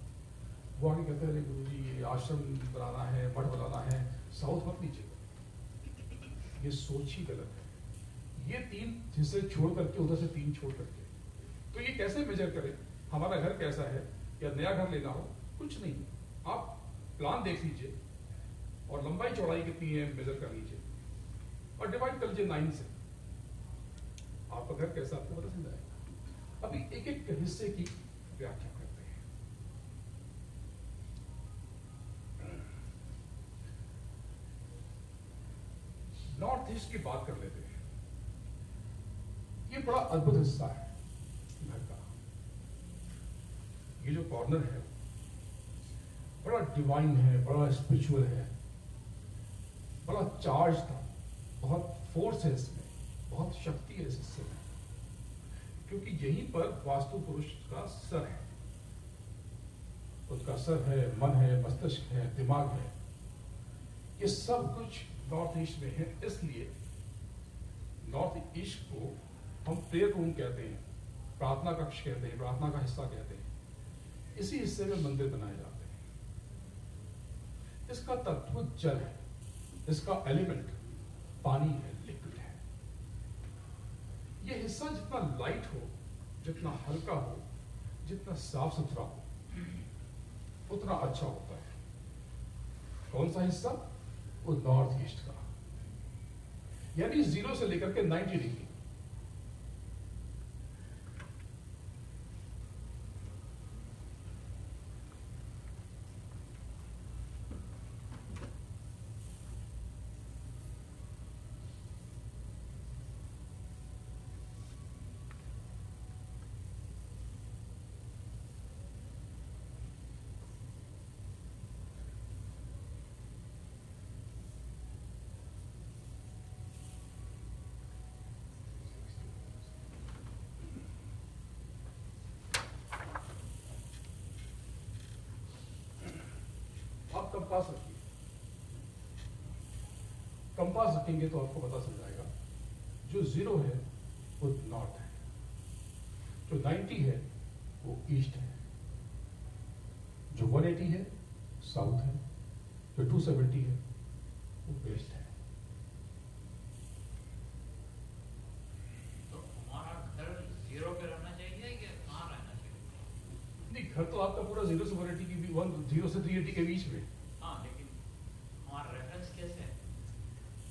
वो आगे कहते हैं गुरु जी ये आश्रम बनाना है, मठ बनाना है, साउथ मत लीजिएगा। ये सोच ही गलत है। ये 3 हिस्से छोड़ करके उधर से 3 छोड़ करके तो ये कैसे मेजर करें हमारा घर कैसा है या नया घर लेना हो? कुछ नहीं, आप प्लान देख लीजिए और लंबाई चौड़ाई कितनी है मेजर कर लीजिए और डिवाइड कर लीजिए 9 से। आपका घर कैसा आपको पता चल जाएगा। अभी एक-एक हिस्से की व्याख्या करते हैं। नॉर्थ ईस्ट की बात कर लेते हैं। ये बड़ा अद्भुत हिस्सा है घर का। ये जो कॉर्नर है बड़ा डिवाइन है, बड़ा स्पिरिचुअल है, बड़ा चार्ज था, बहुत फोर्स है इसमें, बहुत शक्ति है इस हिस्से में, क्योंकि यहीं पर वास्तु पुरुष का सर है। उसका सर है, मन है, मस्तिष्क है, दिमाग है। ये सब कुछ नॉर्थ ईस्ट में है। इसलिए नॉर्थ ईस्ट को हम प्रेयर रूम कहते हैं, प्रार्थना कक्ष कहते हैं, प्रार्थना का हिस्सा कहते हैं। इसी हिस्से में मंदिर बनाए जाते हैं। इसका तत्व जल है, इसका एलिमेंट पानी है, लिक्विड है। यह हिस्सा जितना लाइट हो, जितना हल्का हो, जितना साफ सुथरा हो, उतना अच्छा होता है। कौन सा हिस्सा? वो नॉर्थ ईस्ट का, यानी 0 से लेकर के 90 डिग्री। कंपास रखिए। कंपास रखेंगे तो आपको पता चल जाएगा जो 0 है वो नॉर्थ है, जो 90 है वो ईस्ट है, जो 180 है साउथ है, जो 270 है वो वेस्ट है। तो हमारा घर 0 पे रहना चाहिए कि कहाँ रहना चाहिए? नहीं, घर तो आपका पूरा 0 से 180 की 0 से 380 के बीच में। हाँ, लेकिन हमारा रेफरेंस कैसे है?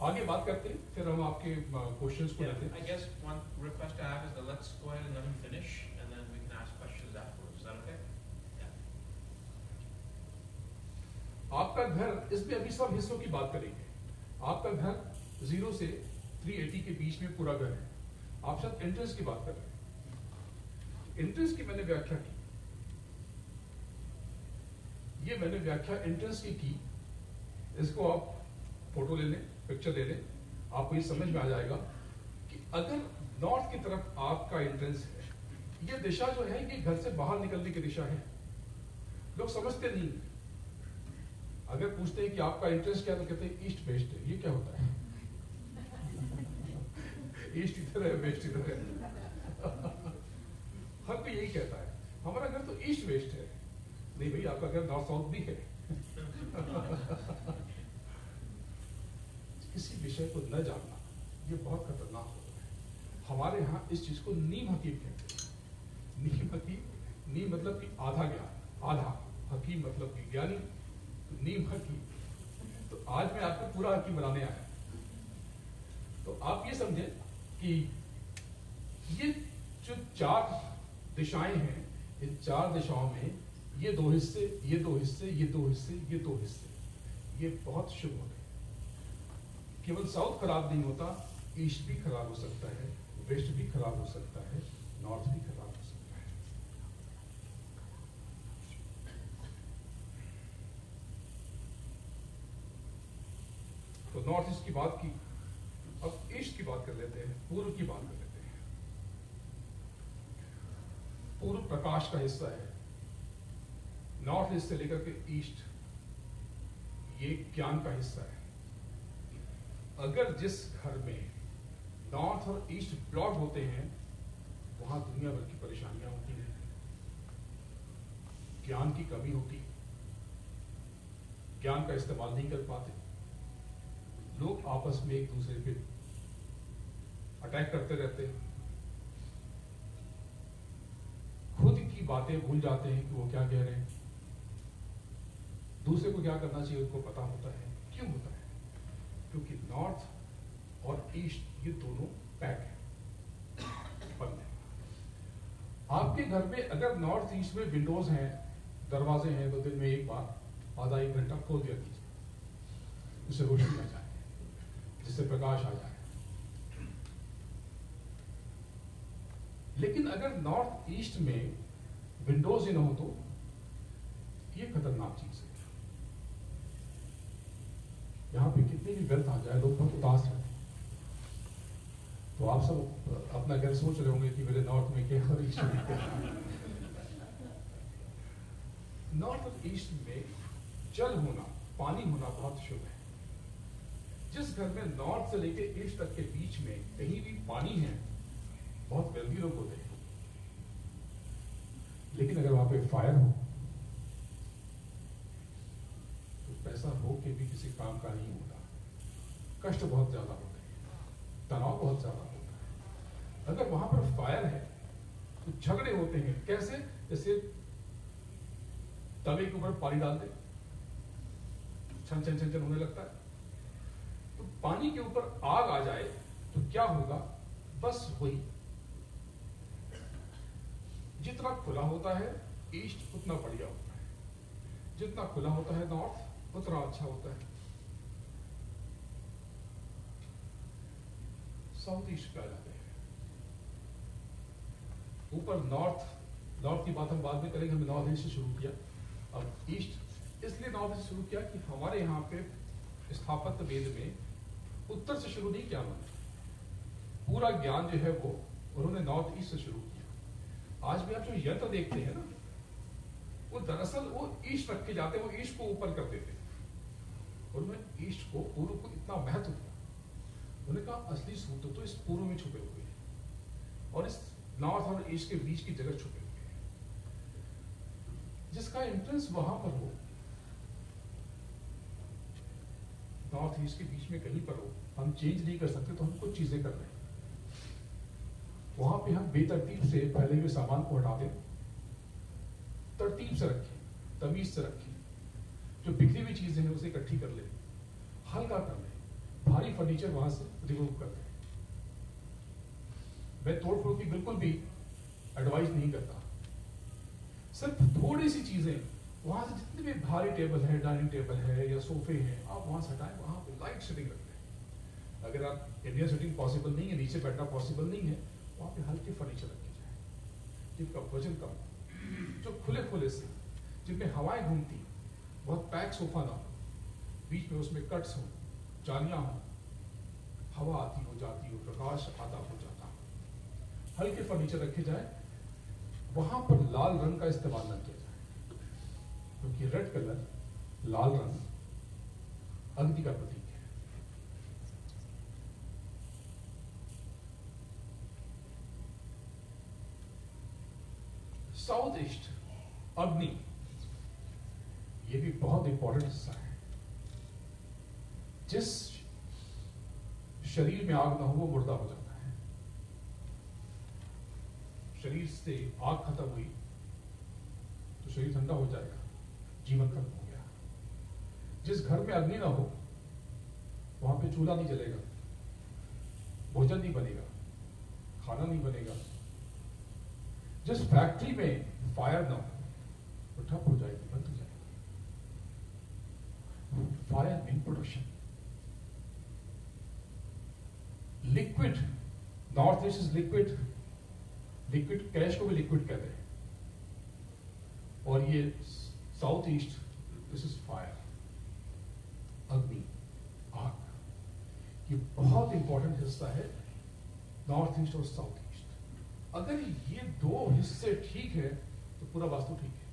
आगे बात करते हैं, फिर हम आपके क्वेश्चंस को लेते हैं। I guess one request I have is that let's go ahead and let him finish, and then we can ask questions afterwards. Is that okay? आपका घर, इसमें अभी सब हिस्सों की बात करेंगे। आपका घर 0 से 380 के बीच में पूरा घर है। आप शायद एंट्रेंस की बात कर रहे हैं। एंट्रेंस की मैंने व्याख्या की, ये मैंने व्याख्या एंट्रेंस की। इसको आप फोटो ले लें, पिक्चर ले लें, आपको ये समझ में आ जाएगा कि अगर नॉर्थ की तरफ आपका एंट्रेंस है, ये दिशा जो है ये घर से बाहर निकलने की दिशा है। लोग समझते नहीं। अगर पूछते हैं कि आपका एंट्रेंस क्या है, तो कहते हैं ईस्ट वेस्ट है। ये क्या होता है? ईस्ट इधर है, वेस्ट इधर है। हर कोई यही कहता है, हमारा घर तो ईस्ट वेस्ट है। नहीं भाई, आपका घर नॉर्थ साउथ भी है। किसी विषय को न जानना ये बहुत खतरनाक होता है। हमारे यहाँ इस चीज को नीम हकीम कहते हैं। नीम हकीम, नीम मतलब कि आधा ज्ञान, आधा, हकीम मतलब कि ज्ञानी, तो नीम हकीम। तो आज मैं आपको पूरा हकीम बनाने आया। तो आप ये समझें कि ये जो 4 दिशाएं हैं, इन 4 दिशाओं में ये 2 हिस्से, ये 2 हिस्से, ये 2 हिस्से, ये 2 हिस्से, ये बहुत शुभ होते हैं। केवल साउथ खराब नहीं होता, ईस्ट भी खराब हो सकता है, वेस्ट भी खराब हो सकता है, नॉर्थ भी खराब हो सकता है। तो नॉर्थ ईस्ट की बात की, अब ईस्ट की बात कर लेते हैं, पूर्व की बात कर लेते हैं। पूर्व प्रकाश का हिस्सा है। नॉर्थ ईस्ट से लेकर के ईस्ट ये ज्ञान का हिस्सा है। अगर जिस घर में नॉर्थ और ईस्ट ब्लॉक होते हैं, वहां दुनिया भर की परेशानियां होती हैं, ज्ञान की कमी होती है, ज्ञान का इस्तेमाल नहीं कर पाते, लोग आपस में एक दूसरे पे अटैक करते रहते हैं, खुद की बातें भूल जाते हैं कि वो क्या कह रहे हैं, दूसरे को क्या करना चाहिए उनको पता होता है। क्यों होता है? क्योंकि नॉर्थ और ईस्ट ये दोनों पैक है, बंद है। आपके घर में अगर नॉर्थ ईस्ट में विंडोज हैं, दरवाजे हैं, तो दिन में एक बार आधा 1 घंटा खोल दिया कीजिए, जिससे रोशनी आ जाए, जिससे प्रकाश आ जाए। लेकिन अगर नॉर्थ ईस्ट में विंडोज ही ना हो तो ये खतरनाक चीज है। यहाँ पे कितनी भी वेल्थ आ जाए, लोग बहुत उदास रहते हैं। तो आप सब अपना घर सोच रहे होंगे कि मेरे नॉर्थ में क्या और ईस्ट में क्या। नॉर्थ और ईस्ट में जल होना, पानी होना बहुत शुभ है। जिस घर में नॉर्थ से लेकर ईस्ट तक के बीच में कहीं भी पानी है, बहुत वेल्दी लोग होते हैं। लेकिन अगर वहां पे फायर हो तो पैसा हो के भी किसी काम का नहीं होता, कष्ट बहुत ज्यादा होते हैं, तनाव बहुत ज्यादा होता है। अगर वहां पर फायर है तो झगड़े होते हैं। कैसे? जैसे तवे के ऊपर पानी डाल दे, छन छन छन छन होने लगता है। तो पानी के ऊपर आग आ जाए तो क्या होगा? बस वही, जितना खुला होता है ईस्ट उतना बढ़िया होता है, जितना खुला होता है नॉर्थ उतना अच्छा होता है। साउथ ईस्ट पे आ जाते हैं। ऊपर नॉर्थ की बात हम बाद में करेंगे, हमने नॉर्थ ईस्ट से शुरू किया। अब ईस्ट इसलिए नॉर्थ ईस्ट शुरू किया कि हमारे यहाँ पे स्थापत्य वेद में उत्तर से शुरू नहीं किया उन्होंने, पूरा ज्ञान जो है वो उन्होंने नॉर्थ ईस्ट से शुरू किया। आज भी आप जो यंत्र देखते हैं ना, वो दरअसल वो ईस्ट रख के जाते हैं, वो ईस्ट को ऊपर कर देते हैं। उन्होंने ईस्ट को, पूर्व को इतना महत्व दिया। उन्होंने कहा असली सूत्र तो इस पूर्व में छुपे हुए हैं और इस नॉर्थ और ईस्ट के बीच की जगह छुपे हुए हैं। जिसका एंट्रेंस वहां पर हो, नॉर्थ ईस्ट के बीच में कहीं पर हो, हम चेंज नहीं कर सकते तो हम कुछ चीजें कर रहे हैं। वहां पे हम बेतरतीब से फैले हुए सामान को हटा दें, तरतीब से रखें, तमीज से रखें, जो बिखरी हुई चीजें हैं उसे इकट्ठी कर लें, हल्का कर लें, भारी फर्नीचर वहां से रिमूव कर दें। मैं तोड़-फोड़ की बिल्कुल भी एडवाइस नहीं करता। सिर्फ थोड़ी सी चीजें वहां से, जितने भी भारी टेबल है, डाइनिंग टेबल है या सोफे हैं, आप वहां से हटाएं, वहां पे लाइट सेटिंग रख दें। अगर आप इंडियन सेटिंग पॉसिबल नहीं है, नीचे बैठना पॉसिबल नहीं है, वहां पे हल्के फर्नीचर रखे जाए जिनका वजन कम हो, जो खुले खुले से, जिनमें हवाएं घूमती, बहुत पैक सोफा ना हो, बीच में उसमें कट्स हो, जालियां हो, हवा आती हो जाती हो, प्रकाश आता हो जाता हो, हल्के फर्नीचर रखे जाए। वहां पर लाल रंग का इस्तेमाल न किया जाए, क्योंकि रेड कलर, लाल रंग अग्नि का प्रतीक है। साउथ ईस्ट, अग्नि, ये भी बहुत इंपॉर्टेंट हिस्सा है। जिस शरीर में आग ना हो वो मुर्दा हो जाता है। शरीर से आग खत्म हुई तो शरीर ठंडा हो जाएगा, जीवन खत्म हो गया। जिस घर में अग्नि ना हो वहां पे चूल्हा नहीं जलेगा, भोजन नहीं बनेगा, खाना नहीं बनेगा। जिस फैक्ट्री में फायर ना हो वो ठप हो जाएगी, बंद हो जाएगी। Fire mean production. Liquid, north east is liquid, liquid cash को भी लिक्विड कहते हैं, और ये south east, this is fire, अग्नि, आग। ये बहुत इंपॉर्टेंट हिस्सा है नॉर्थ ईस्ट और साउथ ईस्ट। अगर ये दो हिस्से ठीक है तो पूरा वास्तु ठीक है।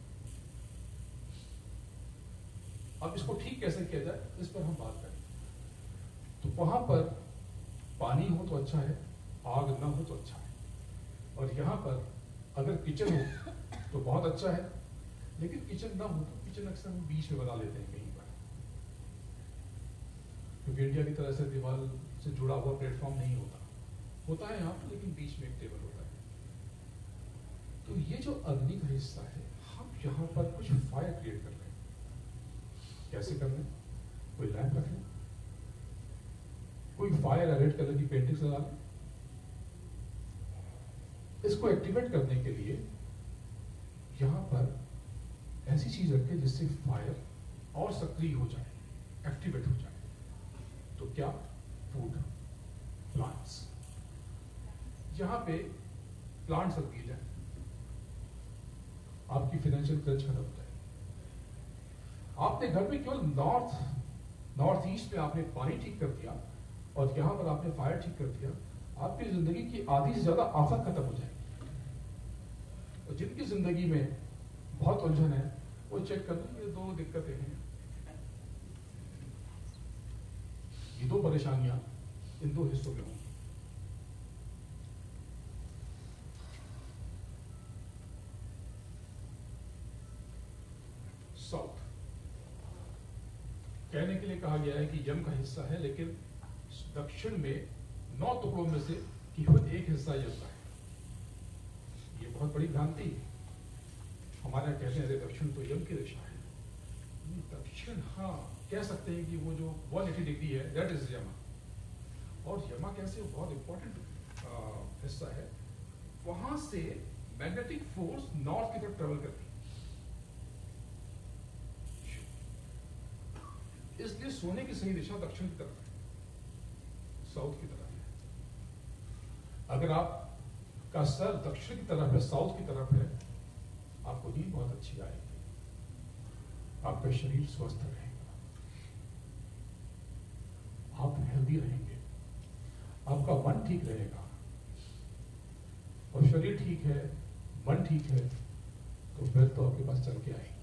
अब इसको ठीक कैसे किया जाए, इस पर हम बात करें। तो वहां पर पानी हो तो अच्छा है, आग ना हो तो अच्छा है। और यहां पर अगर किचन हो तो बहुत अच्छा है, लेकिन किचन ना हो तो किचन अक्सर हम बीच में बना लेते हैं कहीं पर, क्योंकि इंडिया की तरह से दीवार से जुड़ा हुआ प्लेटफॉर्म नहीं होता। होता है यहाँ पर, लेकिन बीच में एक टेबल होता है। तो ये जो अग्नि का हिस्सा है, हम यहाँ पर कुछ फायर क्रिएट कर रहे हैं। कैसे कर रहे हैं? कोई लैंप रख लें, कोई फायर या रेड कलर की पेंटिंग लगा लें। इसको एक्टिवेट करने के लिए यहां पर ऐसी चीज रखें जिससे फायर और सक्रिय हो जाए, एक्टिवेट हो जाए। तो क्या? Food, plants. यहां पे प्लांट्स रख दिए जाए, आपकी फाइनेंशियल क्रंच खत्म हो जाए। आपने घर में केवल नॉर्थ ईस्ट में आपने पानी ठीक कर दिया और यहां पर आपने फायर ठीक कर दिया, आपकी जिंदगी की आधी से ज्यादा आफत खत्म हो जाएगी। और जिनकी जिंदगी में बहुत उलझन है वो चेक कर लें, ये दो दिक्कतें हैं, ये दो परेशानियां इन दो हिस्सों में होंगी। साउथ कहने के लिए कहा गया है कि यम का हिस्सा है, लेकिन दक्षिण में 9 टुकड़ों में से केवल एक हिस्सा यम का है। ये बहुत बड़ी भ्रांति है। हमारे यहाँ कहते हैं अरे दक्षिण तो यम की दिशा है। दक्षिण, हाँ कह सकते हैं कि वो जो 180 डिग्री है, दैट इज यमा। और यमा कैसे, बहुत इंपॉर्टेंट हिस्सा है। वहां से मैग्नेटिक फोर्स नॉर्थ की तरफ ट्रेवल करती है, इसलिए सोने की सही दिशा दक्षिण की तरफ है, साउथ की तरफ है। अगर आपका सर दक्षिण की तरफ है, साउथ की तरफ है, आपको नींद बहुत अच्छी आएगी, आपका शरीर स्वस्थ रहेगा, आप हेल्दी रहेंगे, आपका मन ठीक रहेगा। और शरीर ठीक है, मन ठीक है, तो फिर तो आपके पास चल के आएगी।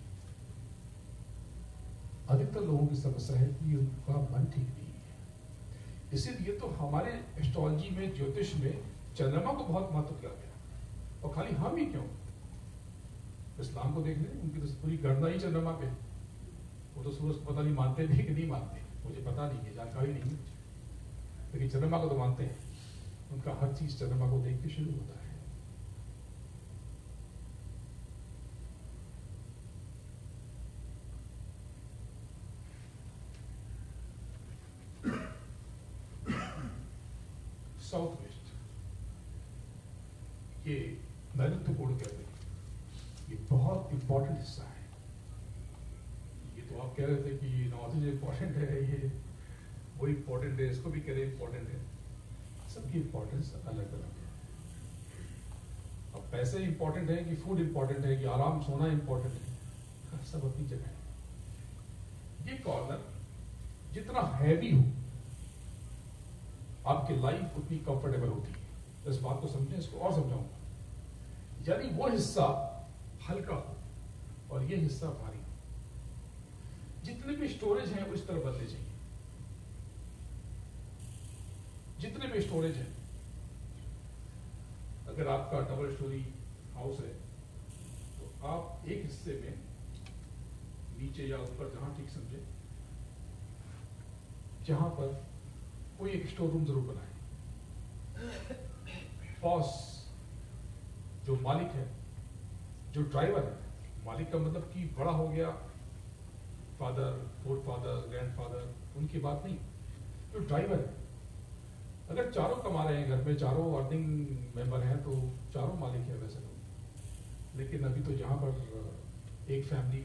अधिकतर लोगों की समस्या है कि उनका मन ठीक नहीं है। इसीलिए तो हमारे एस्ट्रोलॉजी में, ज्योतिष में चंद्रमा को बहुत महत्व दिया गया। और खाली हम ही क्यों, इस्लाम को देख लें, उनकी तो पूरी गणना ही चंद्रमा पे। वो तो सूरज को पता नहीं मानते भी कि नहीं मानते, मुझे पता नहीं है, जानकारी नहीं है, लेकिन चंद्रमा को तो मानते हैं। उनका हर चीज चंद्रमा को देख के शुरू होता है। साउथ वेस्ट, ये नैऋत्य कोण कहते हैं, ये बहुत इंपॉर्टेंट हिस्सा है। ये तो आप कह रहे थे कि नॉर्थ ईस्ट इंपॉर्टेंट है, ये वो इंपॉर्टेंट है, इसको भी कह रहे इंपॉर्टेंट है। सबकी इंपॉर्टेंस अलग अलग है। अब पैसे इंपॉर्टेंट है कि फूड इंपॉर्टेंट है कि आराम सोना इंपॉर्टेंट है, सब अपनी जगह है। ये कॉर्नर जितना हैवी हो आपकी लाइफ उतनी कंफर्टेबल होती है। इस बात को समझें, इसको और समझाऊंगा। यानी वो हिस्सा हल्का हो और ये हिस्सा भारी हो। जितने भी स्टोरेज हैं वो इस तरह बनने चाहिए। जितने भी स्टोरेज हैं, अगर आपका डबल स्टोरी हाउस है तो आप एक हिस्से में नीचे या ऊपर, जहां ठीक समझे, जहां पर कोई एक स्टोर रूम जरूर बनाए। बॉस जो मालिक है, जो ड्राइवर है, मालिक का मतलब कि बड़ा हो गया, फादर, फोर फादर, ग्रैंडफादर, उनकी बात नहीं। जो ड्राइवर है, अगर चारों कमा रहे हैं घर में, चारों अर्निंग मेंबर हैं, तो चारों मालिक है वैसे तो। लेकिन अभी तो जहां पर एक फैमिली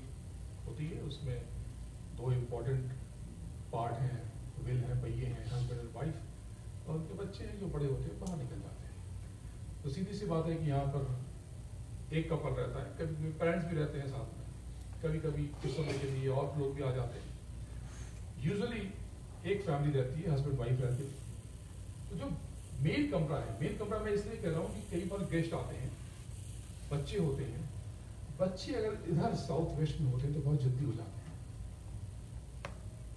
होती है, उसमें दो इम्पोर्टेंट पार्ट हैं, विल है, पहिए हैं, हस्बैंड एंड वाइफ, और उनके बच्चे हैं जो बड़े होते हैं, बाहर निकल जाते हैं। तो सीधी सी बात है कि यहाँ पर एक कपल रहता है, कभी पेरेंट्स भी रहते हैं साथ में, कभी कभी कुछ समय के लिए और लोग भी आ जाते हैं। यूजुअली एक फैमिली रहती है, हस्बैंड वाइफ रहती है। तो जो मेन कमरा है, मेन कमरा मैं इसलिए कह रहा हूँ कि कई बार गेस्ट आते हैं, बच्चे होते हैं, बच्चे अगर इधर साउथ वेस्ट में होते हैं तो बहुत जल्दी हो जाते हैं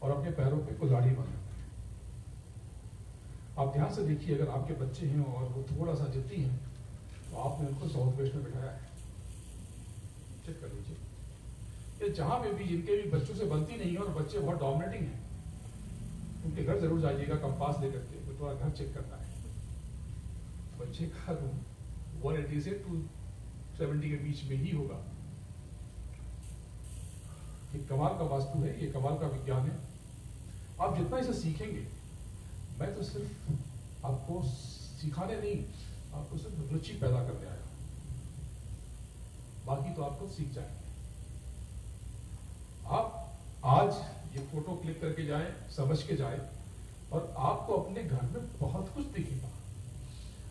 और अपने पैरों पे कुल्हाड़ी बन जाते हैं। आप ध्यान से देखिए, अगर आपके बच्चे हैं और वो थोड़ा सा जिद्दी हैं तो आपने उनको साउथ वेस्ट में बिठाया है, चेक कर लीजिए। ये जहां पे भी जिनके भी बच्चों से बनती नहीं है और बच्चे बहुत डोमिनेटिंग हैं, उनके घर जरूर जाइएगा कंपास लेकर के, तो थोड़ा घर चेक करना है। बच्चे का रूम 180 से 270 के बीच में ही होगा। ये कमाल का वास्तु है, ये कमाल का विज्ञान है। आप जितना इसे सीखेंगे, मैं तो सिर्फ आपको सिखाने नहीं, आपको सिर्फ रुचि पैदा करने आया, बाकी तो आपको सीख जाएंगे। आप आज ये फोटो क्लिक करके जाएं, समझ के जाएं, और आपको अपने घर में बहुत कुछ दिखेगा।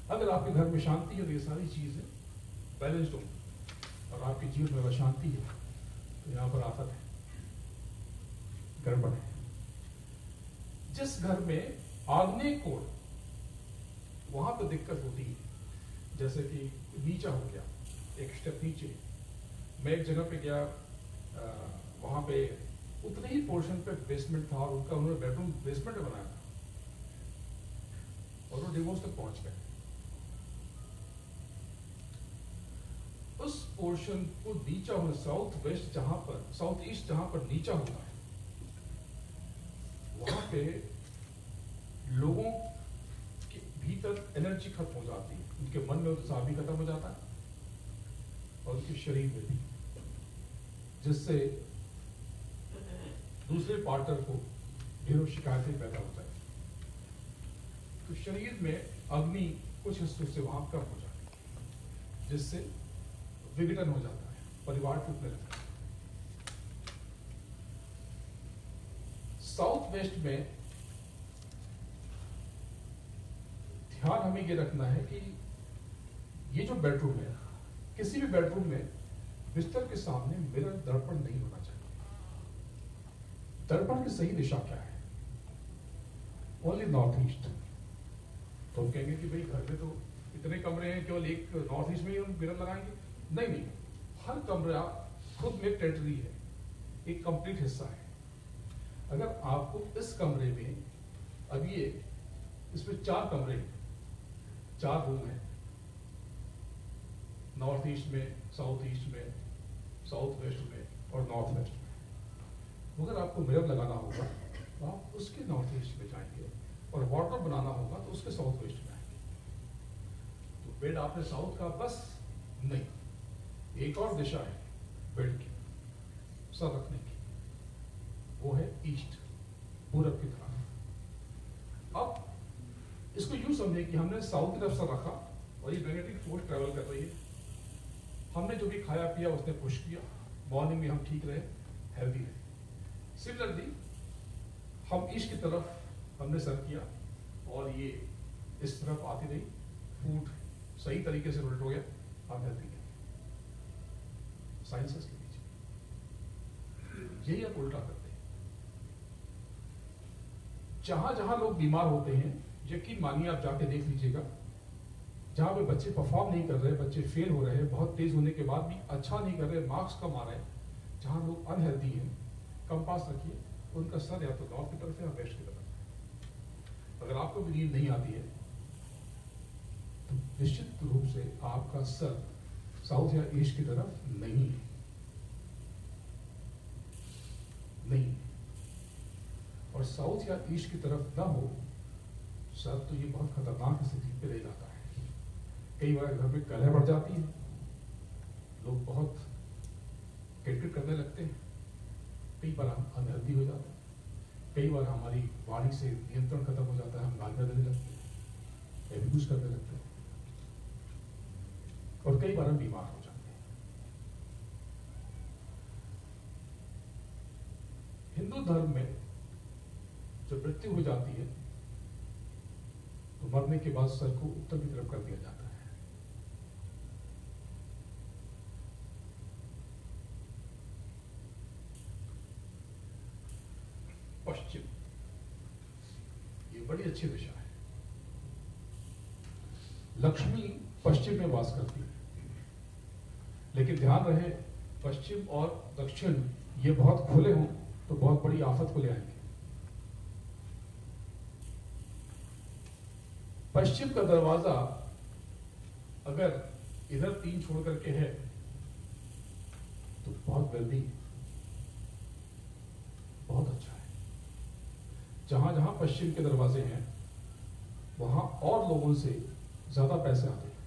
अगर आपके घर में शांति है तो ये सारी चीजें बैलेंस्ड होंगी, और आपके जीवन में अशांति है तो यहाँ पर आफत है, गड़बड़ है। जिस घर में आग्नेय कोण, वहां पर दिक्कत होती है, जैसे कि नीचा हो गया, एक स्टेप नीचे। मैं एक जगह पे गया, वहां पे उतने ही पोर्शन पे बेसमेंट था, और उनका उन्होंने बेडरूम बेसमेंट में बनाया था, और वो डिवोर्स तक पहुंच गए। उस पोर्शन को नीचा होने, साउथ वेस्ट जहां पर, साउथ ईस्ट जहां पर नीचा होता है, वहां पे लोगों के भीतर एनर्जी खत्म हो जाती है, उनके मन में उत्साह भी खत्म हो जाता है और उनके शरीर में भी, जिससे दूसरे पार्टनर को ढेरों शिकायतें पैदा हो जाती है। तो शरीर में अग्नि कुछ हिस्सों से वहां कम हो जाती है, जिससे विघटन हो जाता है, परिवार टूटने लगता है। साउथ वेस्ट में ध्यान हमें ये रखना है कि ये जो बेडरूम है, किसी भी बेडरूम में बिस्तर के सामने मिरर, दर्पण नहीं होना चाहिए। दर्पण की सही दिशा क्या है? Only north east. तो हम कहेंगे कि भाई घर में तो इतने कमरे हैं, केवल एक नॉर्थ ईस्ट में ही हम मिरर लगाएंगे? नहीं नहीं, हर कमरा खुद में टेरिटरी है, एक कंप्लीट हिस्सा है। अगर आपको इस कमरे में, अब ये इसमें 4 कमरे, 4 रूम है, नॉर्थ ईस्ट में, साउथ ईस्ट में, साउथ वेस्ट में और नॉर्थ वेस्ट में। अगर आपको मिरर लगाना होगा तो आप उसके नॉर्थ ईस्ट में जाएंगे, और वार्डरोब बनाना होगा तो उसके साउथ वेस्ट में आएंगे। तो बेड आपने साउथ का बस नहीं, एक और दिशा है बेड की, सर रखने की, वो है ईस्ट, पूरब की तरफ। अब इसको यूं समझे कि हमने साउथ की तरफ से रखा और ये मैग्नेटिक फोर्स ट्रेवल कर रही है, हमने जो भी खाया पिया उसने पुश किया, मॉर्निंग में हम ठीक रहे, हेल्दी रहे। सिमिलरली हम ईस्ट की तरफ हमने सर किया और ये इस तरफ आती रही, फूड सही तरीके से रोटेट हो गया, हम हेल्दी गए। साइंसेस के बीच यही आप उल्टा करते हैं। जहां जहां लोग बीमार होते हैं, यकीन मानिए आप जाके देख लीजिएगा, जहां पे बच्चे परफॉर्म नहीं कर रहे, बच्चे फेल हो रहे हैं, बहुत तेज होने के बाद भी अच्छा नहीं कर रहे, मार्क्स कम आ रहे हैं, जहां लोग अनहेल्दी हैं, कंपास रखिए, उनका सर या तो नॉर्थ की तरफ है या वेस्ट की तरफ है। अगर आपको भी नींद नहीं आती है तो निश्चित रूप से आपका सर साउथ या ईस्ट की तरफ नहीं है, नहीं। और साउथ या ईस्ट की तरफ ना हो सर तो ये बहुत खतरनाक स्थिति पे रह जाता है। कई बार घर में कलह बढ़ जाती है, लोग बहुत किटकिट करने लगते हैं, कई बार हम अनहेल्दी हो जाते हैं, कई बार हमारी वाणी से नियंत्रण खत्म हो जाता है, हम गालियां देने लगते हैं, एब्यूज करने लगते हैं, और कई बार हम बीमार हो जाते हैं। हिंदू धर्म में जब मृत्यु हो जाती है तो मरने के बाद सर को उत्तर की तरफ कर दिया जाता है। पश्चिम, ये बड़ी अच्छी दिशा है। लक्ष्मी पश्चिम में वास करती है, लेकिन ध्यान रहे पश्चिम और दक्षिण ये बहुत खुले हों तो बहुत बड़ी आफत को ले आएंगे। पश्चिम का दरवाजा अगर इधर 3 छोड़ करके है तो बहुत वेल्दी, बहुत अच्छा है। जहां जहां पश्चिम के दरवाजे हैं वहां और लोगों से ज्यादा पैसे आते हैं,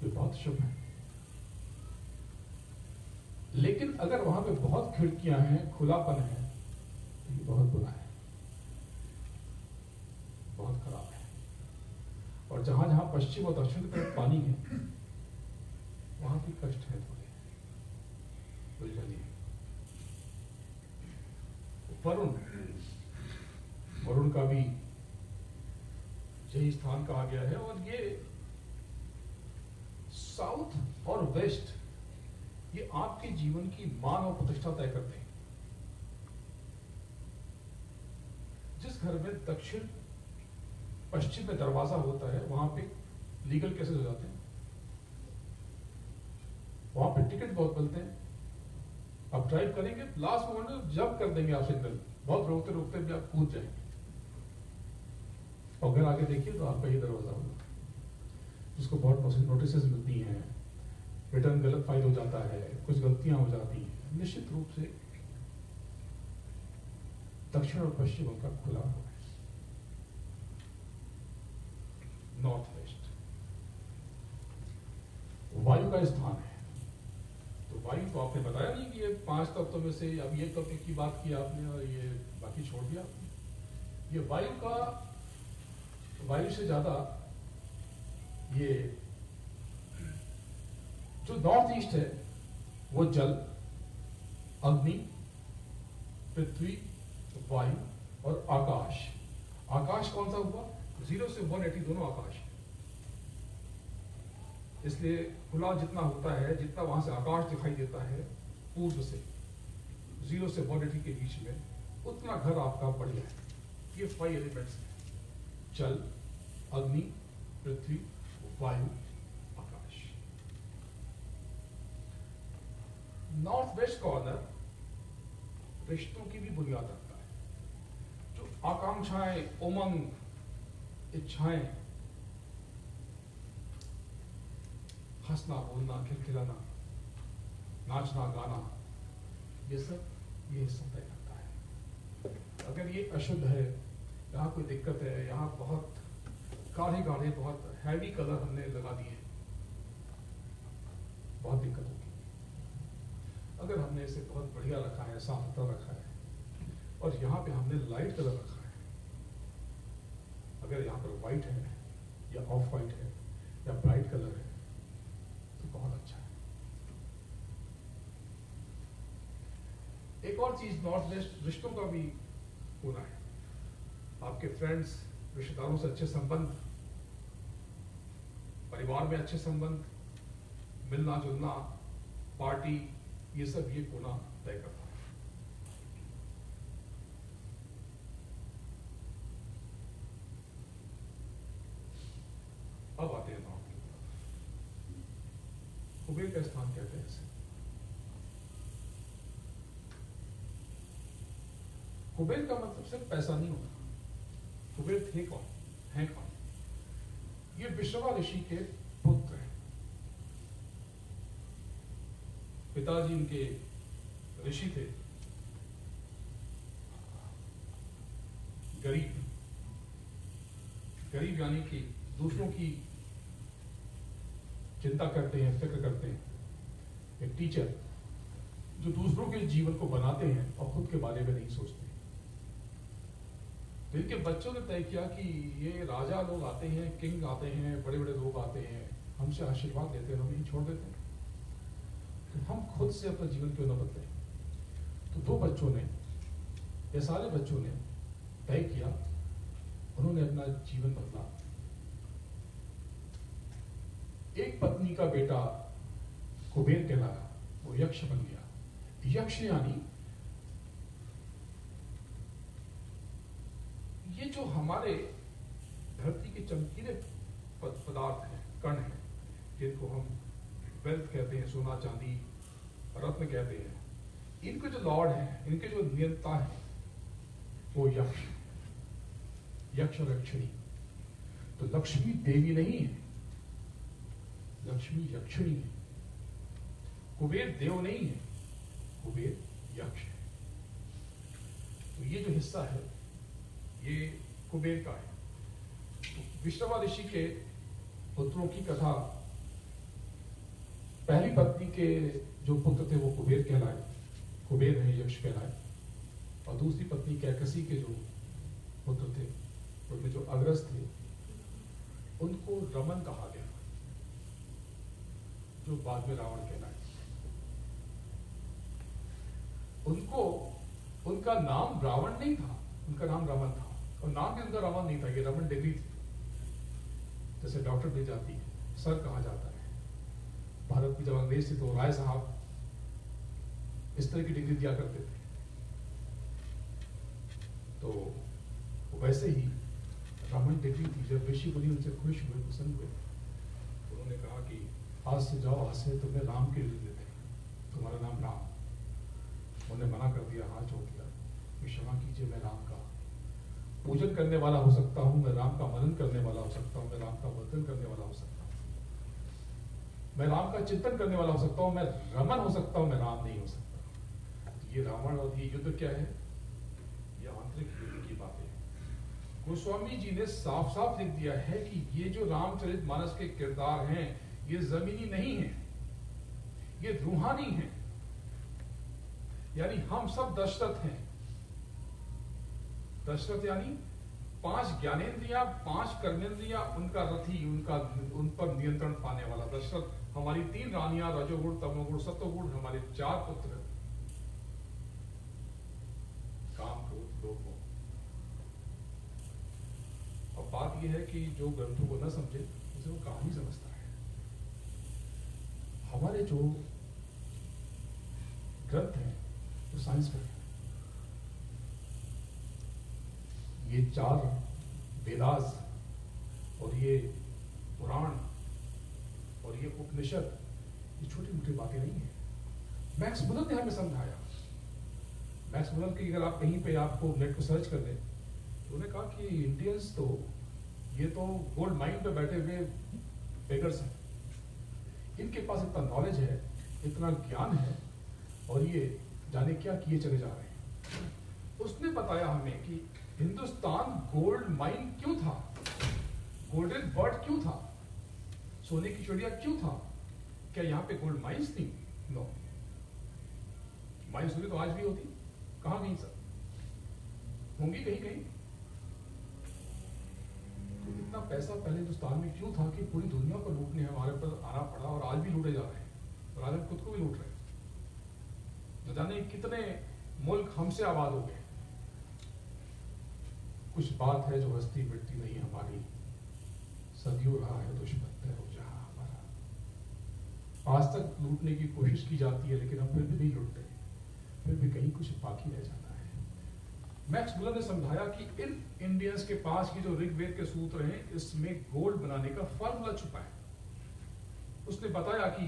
ये बहुत शुभ है। लेकिन अगर वहां पे बहुत खिड़कियां हैं, खुलापन है, तो ये बहुत बुरा है, बहुत खराब है। और जहां जहां पश्चिम और दक्षिण की तरफ पानी है वहां भी कष्ट है, थोड़े उलझने। वरुण, वरुण का भी यही स्थान कहा गया है, और ये साउथ और वेस्ट ये आपके जीवन की मान और प्रतिष्ठा तय करते हैं। जिस घर में दक्षिण पश्चिम में दरवाजा होता है वहां पे लीगल केसेस हो जाते हैं, वहां पे टिकट बहुत मिलते हैं। आप ड्राइव करेंगे, लास्ट मोमेंट में जब कर देंगे आप सिग्नल, बहुत रोकते रोकते भी आप कूद जाएंगे, और अगर आगे देखिए तो आपका ये दरवाजा होगा, जिसको बहुत नोटिस मिलती हैं, रिटर्न गलत फाइल हो जाता है, कुछ गलतियां हो जाती हैं। निश्चित रूप से दक्षिण और पश्चिम उनका खुला हुआ है। नॉर्थ वेस्ट वायु का स्थान है, तो वायु तो आपने बताया नहीं कि ये 5 तत्वों में से अब ये तत्व की बात की आपने और ये बाकी छोड़ दिया। ये वायु से ज्यादा ये जो नॉर्थ ईस्ट है वो जल, अग्नि, पृथ्वी, वायु और आकाश। आकाश कौन सा हुआ? 0 से 180 दोनों आकाश। इसलिए खुला जितना होता है, जितना वहां से आकाश दिखाई देता है पूर्व से 0 से 180 के बीच में, उतना घर आपका बढ़िया है। ये 5 एलिमेंट्स हैं, जल, अग्नि, पृथ्वी, वायु, आकाश। नॉर्थ वेस्ट कॉर्नर रिश्तों की भी बुनियाद रखता है। जो आकांक्षाएं, उमंग, इच्छाएं, हंसना, बोलना, खिलखिलाना, नाचना, गाना, ये सब तय करता है। अगर ये अशुद्ध है, यहाँ कोई दिक्कत है, यहाँ बहुत गाढ़े गाढ़े, बहुत हैवी कलर हमने लगा दिए, बहुत दिक्कत होगी। अगर हमने इसे बहुत बढ़िया रखा है, साफ सुथरा रखा है, और यहाँ पे हमने लाइट कलर रखा है, अगर यहाँ पर व्हाइट है या ऑफ व्हाइट है या ब्राइट कलर है तो बहुत अच्छा है। एक और चीज नॉर्थ वेस्ट रिश्तों का भी होना है। आपके फ्रेंड्स, रिश्तेदारों से अच्छे संबंध, परिवार में अच्छे संबंध, मिलना जुलना, पार्टी, ये सब ये कोना तय करता है। अब आते हैं नॉर्थ की तरफ। कुबेर का स्थान कहते हैं इसे। कुबेर का मतलब सिर्फ पैसा नहीं होता। कुबेर थे कौन, हैं कौन? ये विश्रवा ऋषि के पुत्र हैं। पिताजी इनके ऋषि थे, गरीब। गरीब यानी कि दूसरों की चिंता करते हैं, फिक्र करते हैं। एक टीचर जो दूसरों के जीवन को बनाते हैं और खुद के बारे में नहीं सोचते। तो इनके बच्चों ने तय किया कि ये राजा लोग आते हैं, किंग आते हैं, बड़े बड़े लोग आते हैं, हमसे आशीर्वाद लेते हैं, हम यही छोड़ देते हैं, तो हम खुद से अपना जीवन क्यों न बदलें। तो दो बच्चों ने, ये सारे बच्चों ने तय किया, उन्होंने अपना जीवन बदला। एक पत्नी का बेटा कुबेर कहलाया, वो यक्ष बन गया। यक्ष यानी ये जो हमारे धरती के चमकीले पदार्थ हैं, कण हैं, जिनको हम वेल्थ कहते हैं, सोना चांदी रत्न कहते हैं, इनके जो लॉर्ड हैं, इनके जो नियंता हैं, वो यक्ष, यक्ष और यक्षिणी। तो लक्ष्मी देवी नहीं है, लक्ष्मी यक्षिणी है। कुबेर देव नहीं है, कुबेर यक्ष है। तो ये जो हिस्सा है ये कुबेर का है। तो विश्रवा ऋषि के पुत्रों की कथा, पहली पत्नी के जो पुत्र थे वो कुबेर कहलाए, कुबेर है यक्ष कहलाए। और दूसरी पत्नी कैकसी के जो पुत्र थे, उनमें जो अग्रज थे, उनको रमन कहा गया, जो बाद में रावण कहलाए। उनको, उनका नाम रावण नहीं था, उनका नाम रमन था। और नाम भी उनका रमन नहीं था, ये रमन डिग्री थी। जैसे डॉक्टर दी जाती है, सर कहा जाता है। भारत में जब अंग्रेज थे तो राय साहब इस तरह की डिग्री दिया करते थे। तो वैसे ही रमन डिग्री थी। जब ऋषि मुनि उनसे खुश हुए, पसंद हुए, तो उन्होंने कहा कि आज से जाओ, आज से तुम्हें राम की डिग्री देते हैं, तुम्हारा नाम राम। उन्होंने मना कर दिया, हाथ जोड़ दिया कि क्षमा कीजिए, मैं राम का पूजन करने वाला हो सकता हूं, मैं राम का मनन करने वाला हो सकता हूं, मैं राम का वर्तन करने वाला हो सकता हूं, मैं राम का चिंतन करने वाला हो सकता हूं, मैं रमन हो सकता हूं, मैं राम नहीं हो सकता। तो ये रावण और ये युद्ध क्या है? ये आंतरिक युद्ध की बात है। गोस्वामी जी ने साफ साफ लिख दिया है कि ये जो रामचरितमानस के किरदार हैं, ये जमीनी नहीं है, ये रूहानी है। यानी हम सब दशरथ हैं। दशरथ यानी 5 ज्ञानेंद्रियां, 5 कर्मेंद्रियां, उनका रथी, उनका उन पर नियंत्रण पाने वाला दशरथ। हमारी 3 रानियां, रजोगुण, तमोगुण, सत्वगुण, हमारे 4 पुत्र, काम, क्रोध, लोभ, मोह। और बात यह है कि जो ग्रंथों को न समझे उसे वो कहानी समझता है। हमारे जो ग्रंथ हैं वो साइंस पर है। ये 4 वेदास और ये पुराण और ये उपनिषद, ये छोटी मोटी बातें नहीं है। मैक्स मुलर ने हमें समझाया। मैक्स मुलर की अगर आप कहीं पे आपको नेट को सर्च कर लें, तो उन्होंने कहा कि इंडियंस तो ये तो गोल्ड माइन पे बैठे हुए बेगर्स हैं, इनके पास इतना नॉलेज है, इतना ज्ञान है, और ये जाने क्या किए चले जा रहे हैं। उसने बताया हमें कि हिंदुस्तान गोल्ड माइन क्यों था, गोल्डन बर्ड क्यों था, सोने की चिड़िया क्यों था। क्या यहाँ पे गोल्ड माइंस थी? नो। माइंस होती तो आज भी होती, कहाँ गई सर? होंगी कहीं कहीं। पैसा पहले हिंदुस्तान में क्यों था कि पूरी दुनिया को लूटने हमारे पर आना पड़ा, और आज भी लूटे जा रहे हैं, और आज हम खुद को भी लूट रहे हैं। न जाने कितने मुल्क हमसे आबाद हो गए। कुछ बात है जो हस्ती मिटती नहीं हमारी, सदियों रहा है दुश्मन हो जहां हमारा। आज तक लूटने की कोशिश की जाती है, लेकिन हम फिर भी नहीं लूटते, फिर भी कहीं कुछ बाकी रह जाता है। मैक्स मुलर ने समझाया कि इन इंडियंस के पास की जो ऋग्वेद के सूत्र हैं, इसमें गोल्ड बनाने का फॉर्मूला छुपा है। उसने बताया कि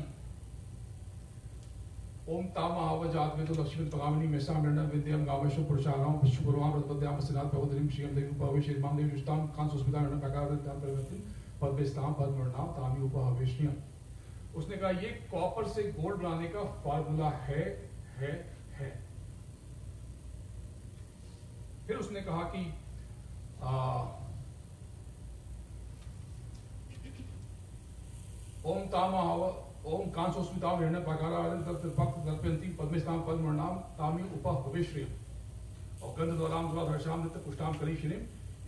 ओम तामा आवजात में तो लक्ष्मी तगामिनी में सामरण विद्यम गावशो पुरुषाराम पुष्पपुरवाम रतपद्याम सिनात प्रवदरिम श्रीयम देवी उपवेश श्रीमान देवी जुष्टाम खान सुस्मिता में प्रकार ध्यान परिवर्तन पद्मेस्ताम पद्मनाम तामी उपवेशनियम। उसने कहा ये कॉपर से गोल्ड बनाने का फॉर्मूला है। फिर उसने कहा कि ओम तामा ओम कांसोस्मिताम हिरण्य प्रकारांति पद्मेस्ताम पद्मनाम तामी उपहवेश्रियम और गंध द्वाराम द्वारा हर्षाम नित्य पुष्टाम करी श्रीम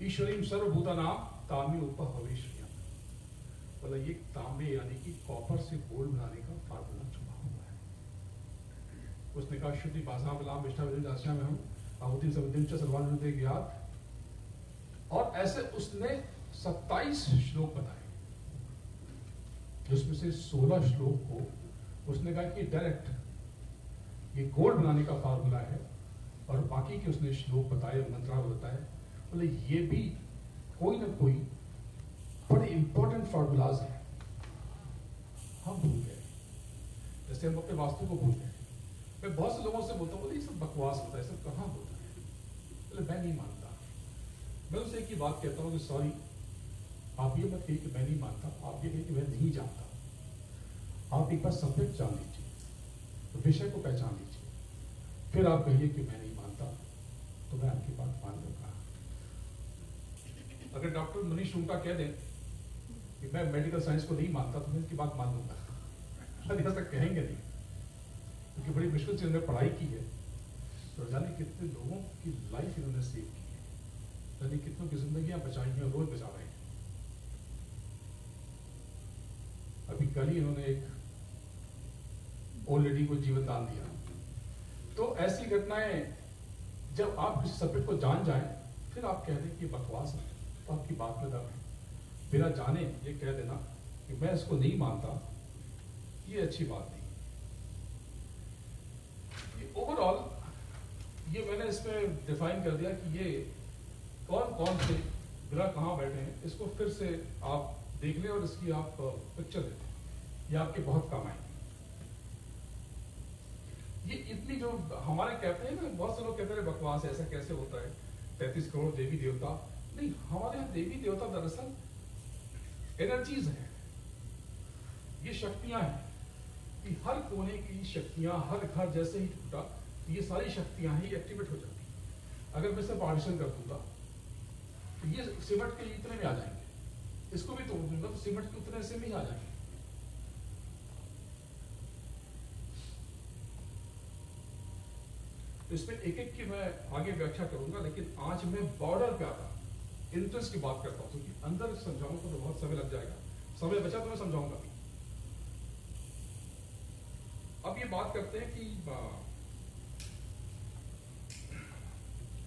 ईश्वरीम सर्वभूता नाम तामी उपहवेश्रियम। बोला ये तांबे यानी कि कॉपर से गोल्ड बनाने का फार्मूला छुपा हुआ है। उसने कहा शुद्धि भाषा बलाम विष्ठा विद्या में हूं आहुति सब सर्वान ज्ञात। और ऐसे उसने 27 श्लोक बताए, जिसमें से 16 श्लोक को उसने कहा कि डायरेक्ट ये गोल्ड बनाने का फार्मूला है, और बाकी के उसने श्लोक बताए, मंत्रार्थ बताए। बोले ये भी कोई ना कोई बड़े इंपॉर्टेंट फार्मूलाज हैं, हम भूल गए, जैसे हम अपने वास्तु को भूल गए। मैं बहुत से लोगों से बोलता हूँ, बोले ये सब बकवास होता है, सब कहाँ होता है। बोले मैं नहीं मानता। मैं उनसे एक ही बात कहता हूँ कि सॉरी, आप ये मत कहिए कि मैं नहीं मानता, आप ये कहिए कि मैं नहीं जानता। आप एक बार सब्जेक्ट जान लीजिए, तो विषय को पहचान लीजिए, फिर आप कहिए कि मैं नहीं मानता, तो मैं आपकी बात मान लूंगा। अगर डॉक्टर मनीष शुक्ला कह दें कि मैं मेडिकल साइंस को नहीं मानता, तो मैं इसकी बात मान लूंगा। अभी तक कहेंगे नहीं, क्योंकि बड़ी मुश्किल से उन्होंने पढ़ाई की है, तो जाने कितने लोगों की लाइफ इन्होंने सेव की है, जाने कितनों की जिंदगियां बचाई हैं, रोज बचा रहे हैं। अभी कल ही इन्होंने एक ओल्ड लेडी को जीवन दान दिया। तो ऐसी घटनाएं जब आप किसी सब्जेक्ट को जान जाएं, फिर आप कह दें कि बकवास है, तो आपकी बात में दम है। बिना जाने ये कह देना कि मैं इसको नहीं मानता, ये अच्छी बात नहीं। ओवरऑल ये मैंने इसमें डिफाइन कर दिया कि ये कौन कौन से ग्रह कहाँ बैठे हैं। इसको फिर से आप देख लें और इसकी आप पिक्चर दें, ये आपके बहुत काम आएंगे। ये इतनी जो हमारे कहते हैं ना, बहुत से लोग कहते हैं बकवास है, ऐसा कैसे होता है, 33 करोड़ देवी देवता। नहीं, हमारे यहाँ देवी देवता दरअसल एनर्जीज हैं, ये शक्तियां हैं कि हर कोने की शक्तियां, हर घर जैसे ही टूटा, ये सारी शक्तियां ही एक्टिवेट हो जाती हैं। अगर मैं इसे पार्टीशन कर दूंगा तो ये सीमेंट के इतने में आ जाएंगे, इसको भी तोड़ दूंगा तो सीमेंट के उतने से में ही आ जाएंगे। तो इसमें एक एक की मैं आगे व्याख्या करूंगा, लेकिन आज मैं बॉर्डर पे आता इंट्रेंस की बात करता हूं, क्योंकि अंदर समझाऊंगा तो बहुत समय लग जाएगा। समय बचा तो मैं समझाऊंगा भी। अब ये बात करते हैं कि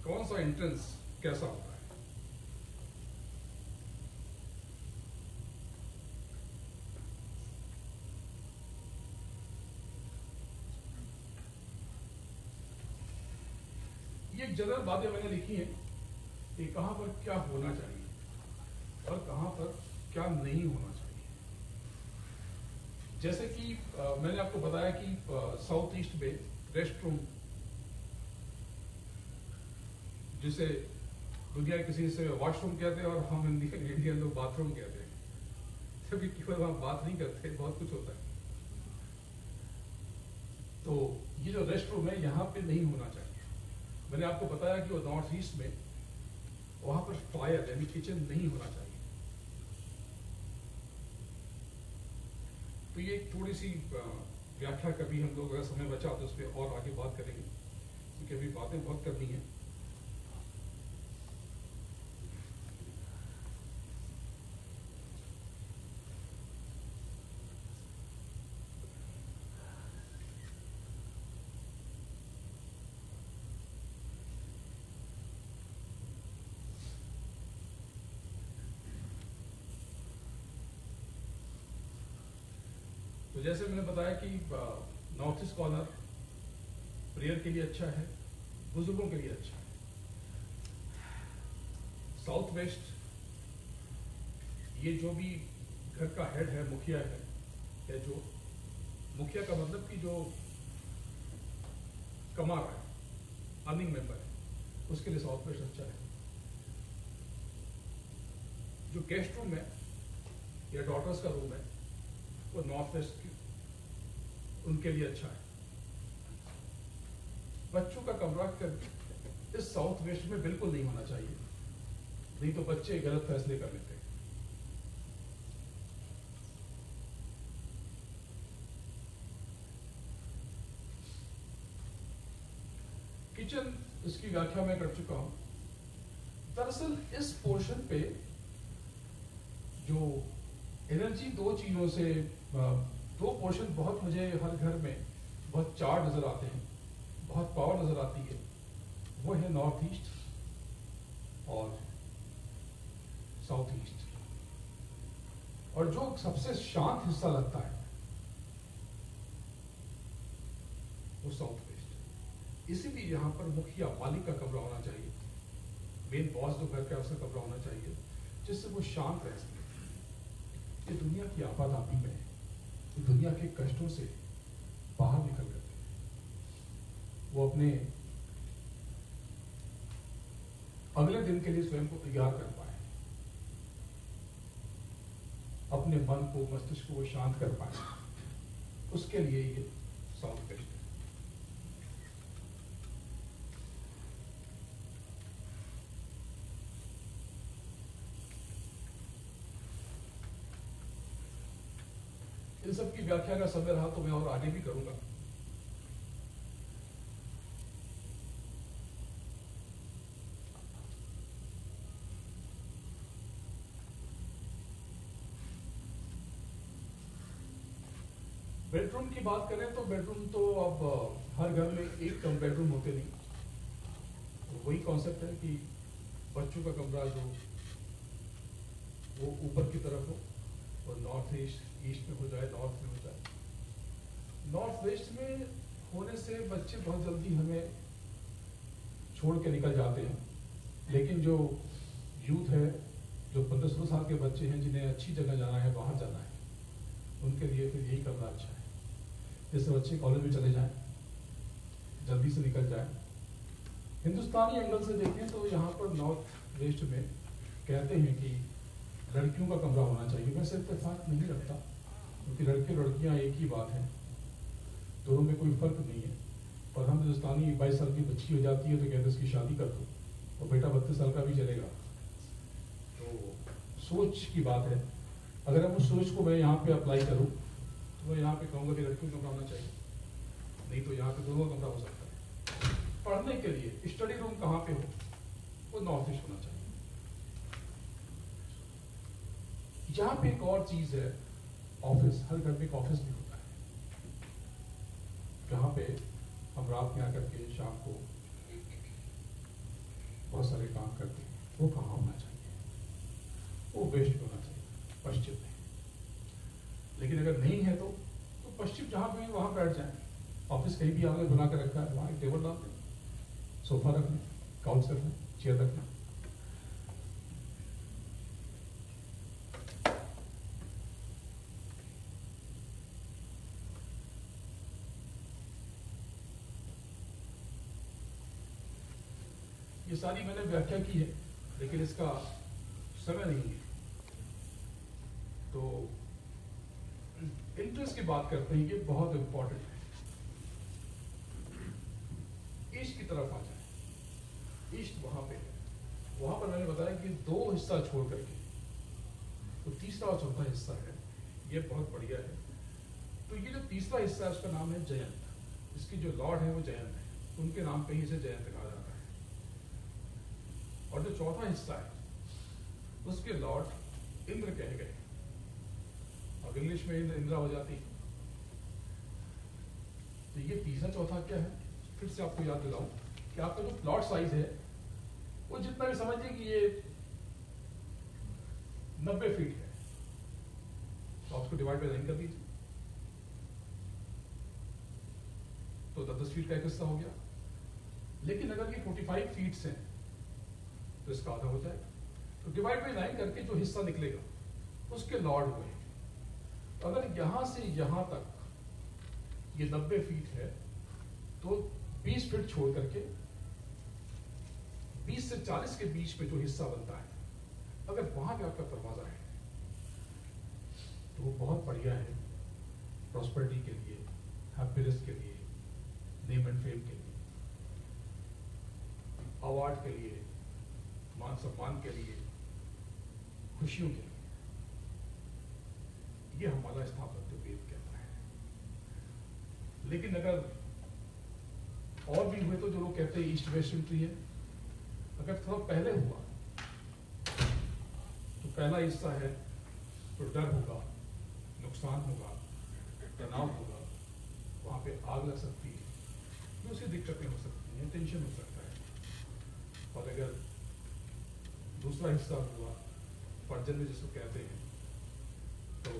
कौन सा एंट्रेंस कैसा होता है। ये जनरल बातें मैंने लिखी हैं कि कहां पर क्या होना चाहिए और कहां पर क्या नहीं होना चाहिए। जैसे कि मैंने आपको बताया कि साउथ ईस्ट में रेस्ट रूम, जिसे दुनिया किसी से वॉशरूम कहते हैं और हम इंडियन लोग बाथरूम कहते हैं, क्योंकि केवल वहां बात नहीं करते, बहुत कुछ होता है। तो ये जो रेस्ट रूम है यहाँ पे नहीं होना चाहिए। मैंने आपको बताया कि वो नॉर्थ ईस्ट में वहां पर फायर यानी किचन नहीं होना चाहिए। तो ये थोड़ी सी व्याख्या, कभी हम लोग अगर समय बचा तो उस पर और आगे बात करेंगे, क्योंकि अभी बातें बहुत करनी है। तो जैसे मैंने बताया कि नॉर्थ ईस्ट कॉर्नर प्रेयर के लिए अच्छा है, बुजुर्गों के लिए अच्छा है। साउथ वेस्ट, ये जो भी घर का हेड है, मुखिया है, या जो मुखिया का मतलब कि जो कमा रहा है, अर्निंग मेंबर है, उसके लिए साउथ वेस्ट अच्छा है। जो गेस्ट रूम है या डॉटर्स का रूम है, वो नॉर्थ वेस्ट उनके लिए अच्छा है। बच्चों का कमरा इस साउथ वेस्ट में बिल्कुल नहीं होना चाहिए, नहीं तो बच्चे गलत फैसले कर लेते हैं। किचन, इसकी व्याख्या मैं कर चुका हूं। दरअसल इस पोर्शन पे जो एनर्जी दो चीजों से, दो पोर्शन बहुत मुझे हर घर में बहुत चार नजर आते हैं, बहुत पावर नजर आती है। वो है नॉर्थ ईस्ट और साउथ ईस्ट। और जो सबसे शांत हिस्सा लगता है वो साउथ वेस्ट। इसीलिए यहां पर मुखिया, मालिक का कमरा होना चाहिए, मेन बॉस जो घर का है उसका कमरा होना चाहिए, जिससे वो शांत रह सके। ये दुनिया की आपाधापी में, ये दुनिया के कष्टों से बाहर निकल करके वो अपने अगले दिन के लिए स्वयं को तैयार कर पाए, अपने मन को, मस्तिष्क को वो शांत कर पाए, उसके लिए ये साउथ वेस्ट है। इन सब की व्याख्या का समय रहा तो मैं और आगे भी करूंगा। बेडरूम की बात करें तो बेडरूम तो अब हर घर में एक कम बेडरूम होते नहीं। तो वही कॉन्सेप्ट है कि बच्चों का कमरा जो वो ऊपर की तरफ हो और नॉर्थ ईस्ट में हो जाए, नॉर्थ में हो जाए। नॉर्थ वेस्ट में होने से बच्चे बहुत जल्दी हमें छोड़ के निकल जाते हैं, लेकिन जो यूथ है, जो 15-16 साल के बच्चे हैं जिन्हें अच्छी जगह जाना है, बाहर जाना है, उनके लिए फिर यही करना अच्छा है। जैसे बच्चे कॉलेज में चले जाएं, जल्दी से निकल जाएं। हिंदुस्तानी एंगल से देखें तो यहाँ पर नॉर्थ वेस्ट में कहते हैं कि लड़कियों का कमरा होना चाहिए। वैसे इत्तेफाक नहीं रखता, क्योंकि लड़के लड़कियाँ एक ही बात है, दोनों में कोई फर्क नहीं है। पर हम हिंदुस्तानी 22 साल की बच्ची हो जाती है तो कहते हैं इसकी शादी कर दो, और बेटा 32 साल का भी चलेगा। तो सोच की बात है। अगर हम उस सोच को मैं यहाँ पे अप्लाई करूँ तो मैं यहाँ पे कहूँगा कि लड़कियों का कमरा होना चाहिए, नहीं तो यहाँ पे दोनों का कमरा हो सकता है। पढ़ने के लिए स्टडी रूम कहाँ पे हो, वो नॉर्थ ईस्ट होना चाहिए। यहाँ पे एक और चीज है, ऑफिस। हर घर में एक ऑफिस भी होता है, जहाँ पे हम रात में आकर के शाम को बहुत सारे काम करते हैं। वो कहाँ होना चाहिए? वो वेस्ट में होना चाहिए, पश्चिम में। लेकिन अगर नहीं है तो पश्चिम जहाँ पे वहां बैठ जाए। ऑफिस कहीं भी आपने बना कर रखा है, वहां एक टेबल डाल दें, सोफा रख लें, काउच रख लें, चेयर रख लें। ये सारी मैंने व्याख्या की है, लेकिन इसका समय नहीं है। तो इंटरेस्ट की बात करते हैं, ये बहुत इंपॉर्टेंट है। ईस्ट की तरफ आ जाए, ईस्ट वहां पे है। वहां पर मैंने बताया कि 2 हिस्सा छोड़ करके तो तीसरा और चौथा हिस्सा है, ये बहुत बढ़िया है। तो ये जो तीसरा हिस्सा है उसका नाम है जयंत। इसकी जो लॉर्ड है वो जयंत है, उनके नाम पे ही इसे जयंत कहा जाता है। और जो चौथा हिस्सा है उसके लॉर्ड इंद्र कहे गए। अब इंग्लिश में इंदिरा हो जाती है। तो ये तीसरा चौथा क्या है, फिर से आपको याद दिलाऊं कि आपका जो प्लॉट साइज है वो जितना भी समझिए कि ये 90 फीट है, तो आप उसको डिवाइड बाय 9 कर दीजिए। 10-10 फीट का एक हिस्सा हो गया। लेकिन अगर ये 45 फीट से तो इसका आधा हो जाएगा। तो डिवाइड बाई 9 करके जो हिस्सा निकलेगा उसके लॉर्ड हुए। अगर यहां से यहां तक ये 90 फीट है तो 20 फीट छोड़ करके 20 से 40 के बीच में जो हिस्सा बनता है, अगर वहां पे आपका दरवाजा है तो वो बहुत बढ़िया है प्रॉस्पेरिटी के लिए, हैप्पीनेस के लिए, नेम एंड फेम के लिए, अवार्ड के लिए, मान सम्मान के लिए, खुशियों के लिए। ये हमारा स्थापत्य वेद कहता है। लेकिन अगर और भी हुए तो जो लोग कहते हैं ईस्ट वेस्ट एंट्री है, अगर थोड़ा पहले हुआ तो पहला हिस्सा है तो डर होगा, नुकसान होगा, तनाव होगा, वहां पे आग लग सकती है, तो उसकी दिक्कतें हो सकती हैं, टेंशन हो सकता है। और अगर दूसरा हिस्सा हुआ पर्जन्य जिसको कहते हैं, तो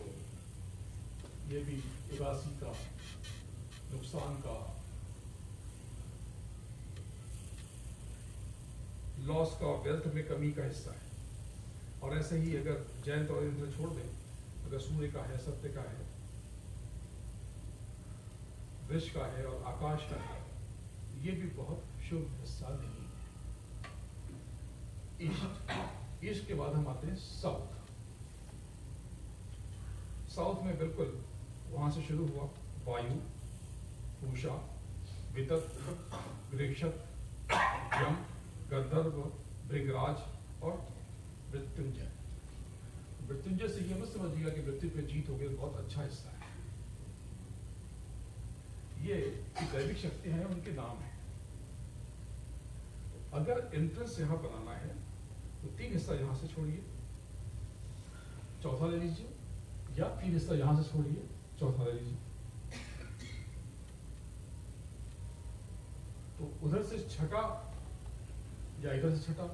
ये भी उदासी का, नुकसान का, लॉस का, वेल्थ में कमी का हिस्सा है। और ऐसे ही अगर जैन और इंद्र छोड़ दें, अगर सूर्य का है, सत्य का है, वृष का है और आकाश का है, ये भी बहुत शुभ हिस्सा नहीं है। ईस्ट, ईस्ट के बाद हम आते हैं साउथ। साउथ में बिल्कुल वहां से शुरू हुआ वायु, पूषा, वितत, वृक्षत, यम, गंधर्व, भृंगराज और मृत्युंजय। मृत्युंजय से ये मत समझिएगा कि मृत्यु पे जीत हो गई, बहुत अच्छा हिस्सा है। ये दैविक शक्ति है, उनके नाम है। अगर एंट्रेंस यहां बनाना है तो 3 हिस्सा यहां से छोड़िए, चौथा ले लीजिए, या 3 हिस्सा यहां से छोड़िए, चौथा ले लीजिए। तो उधर से छठा या इधर से छठा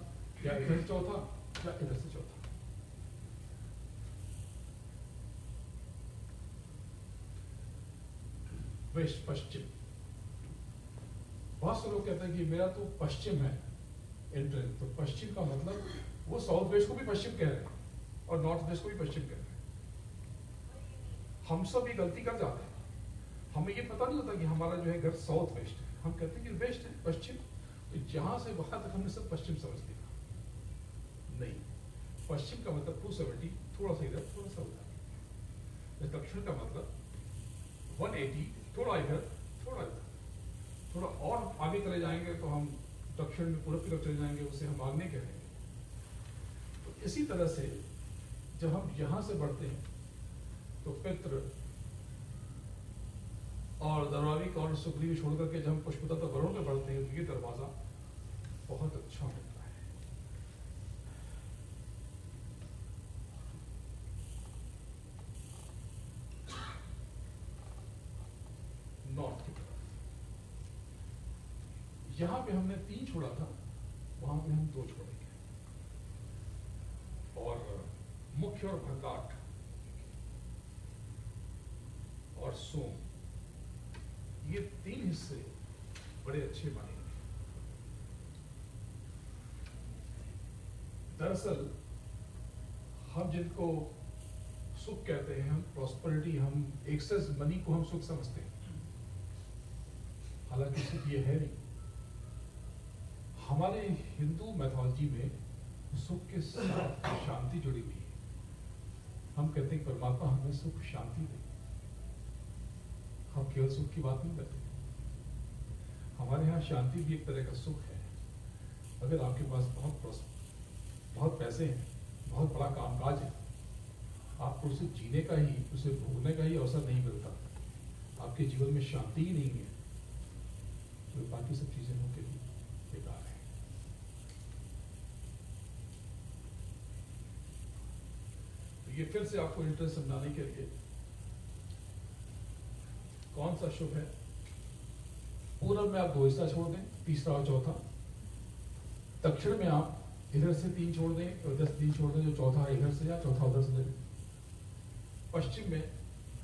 या इधर से चौथा या इधर से चौथा। वेस्ट, पश्चिम। बहुत से लोग कहते हैं कि मेरा तो पश्चिम है एंट्रेंस, तो पश्चिम का मतलब वो साउथ वेस्ट को भी पश्चिम कह रहे हैं और नॉर्थ वेस्ट को भी पश्चिम कह रहे हैं। हम सब ये गलती कर जाते हैं, हमें ये पता नहीं होता कि हमारा जो है घर साउथ वेस्ट है। हम कहते हैं कि वेस्ट है, पश्चिम, तो जहां से वहां तक हमने सब पश्चिम समझ लिया। नहीं, पश्चिम का मतलब 270, थोड़ा सा इधर, थोड़ा सा उधर। दक्षिण का मतलब 180, थोड़ा इधर, थोड़ा इधर। थोड़ा और आगे चले जाएंगे तो हम दक्षिण में पूरब की तरफ चले जाएंगे, उसे हम आग्नेय कहेंगे। तो इसी तरह से जब हम यहां से बढ़ते हैं तो पितृ और दरवाविक और सुग्रीव छोड़ करके जब हम पुष्पदत्त वरुण में बढ़ते हैं तो ये दरवाजा बहुत अच्छा होता है। नॉर्थ की तरफ यहां पे हमने 3 छोड़ा था, वहां पे हम 2 छोड़ेंगे। और मुख्य और भरकाट और सोम, ये 3 हिस्से बड़े अच्छे माने गए। दरअसल हम जिनको सुख कहते हैं, हम प्रॉस्पेरिटी, हम एक्सेस मनी को हम सुख समझते हैं, हालांकि सुख ये है नहीं। हमारे हिंदू मैथोलॉजी में सुख के साथ शांति जुड़ी हुई है। हम कहते हैं परमात्मा हमें सुख शांति दे। हम केवल सुख की बात नहीं करते, हमारे यहाँ शांति भी एक तरह का सुख है। अगर आपके पास बहुत पैसे हैं, बहुत बड़ा कामकाज है, आपको उसे जीने का ही, उसे भोगने का ही अवसर नहीं मिलता, आपके जीवन में शांति ही नहीं है, तो बाकी सब चीजें होंगी बेकार है। तो ये फिर से आपको इंटरेस्ट समझाने के लिए, कौन सा शुभ है। पूरब में आप 2 हिस्सा छोड़ दें, तीसरा और चौथा। दक्षिण में आप इधर से 3 छोड़ दें और इधर से 3 छोड़ दें, जो चौथा है इधर से या चौथा उधर से ले लें। पश्चिम में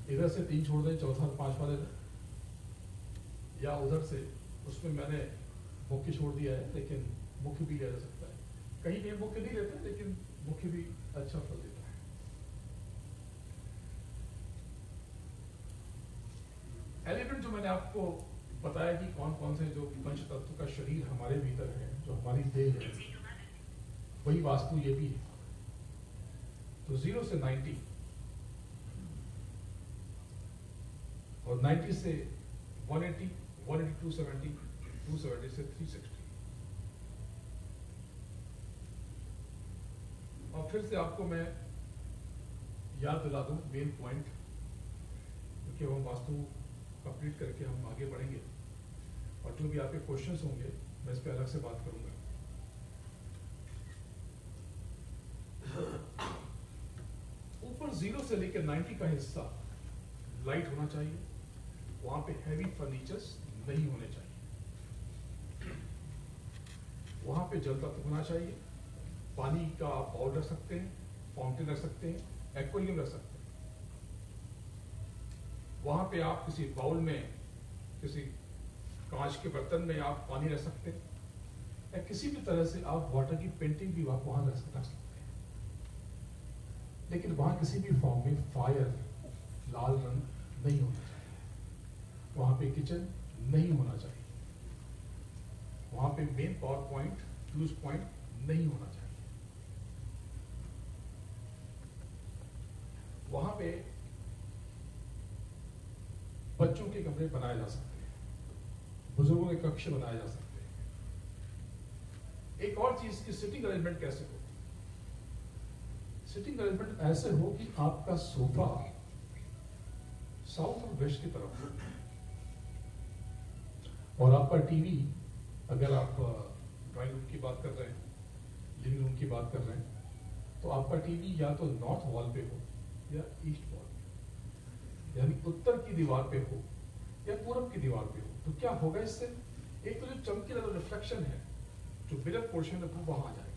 इधर से 3 छोड़ दें, चौथा और 5वां ले लें। या उधर से, उसमें मैंने मुख्य छोड़ दिया है, लेकिन मुख्य भी लिया जा सकता है। कहीं कहीं मुख्य नहीं लेते, लेकिन मुख्य भी अच्छा फल देता है। एलिमेंट जो मैंने आपको बताया कि कौन कौन से जो पंच तत्व का शरीर हमारे भीतर है, जो हमारी देह है, वही वास्तु ये भी है। तो 0 से 90 और 90 से 180, 180 270, 270 से 360। और फिर से आपको मैं याद दिला दूं मेन पॉइंट, क्योंकि हम वास्तु कंप्लीट करके हम आगे बढ़ेंगे और जो भी आपके क्वेश्चंस होंगे मैं इस पे अलग से बात करूंगा। ऊपर 0 से लेकर 90 का हिस्सा लाइट होना चाहिए, वहां पे हैवी फर्नीचर्स नहीं होने चाहिए, वहां पे जल तत्व होना चाहिए, पानी का आप बाउल रख सकते हैं, फाउंटेन रख सकते हैं, एक्वेरियम रख सकते हैं। वहां पे आप किसी बाउल में, किसी कांच के बर्तन में आप पानी रख सकते हैं, या किसी भी तरह से आप वाटर की पेंटिंग भी आप वहां रख सकते हैं। लेकिन वहां किसी भी फॉर्म में फायर, लाल रंग नहीं होना चाहिए, वहां पे किचन नहीं होना चाहिए, वहां पे main power point, fuse point नहीं होना चाहिए, वहां पे बच्चों के कमरे बनाए जा सकते हैं, बुजुर्गों के कक्ष बनाए जा सकते हैं। एक और चीज की सिटिंग अरेंजमेंट कैसे हो? सिटिंग अरेंजमेंट ऐसे हो कि आपका सोफा साउथ और वेस्ट की तरफ हो, और आपका टीवी, अगर आप ड्राइंग रूम की बात कर रहे हैं, लिविंग रूम की बात कर रहे हैं, तो आपका टीवी या तो नॉर्थ वॉल पे हो या ईस्ट वॉल, यानी उत्तर की दीवार पे हो या पूरब की दीवार पे हो। तो क्या होगा इससे? एक तो जो चमकीला जो रिफ्लेक्शन है, जो मिरर पोर्शन है, वो वहां आ जाएगा,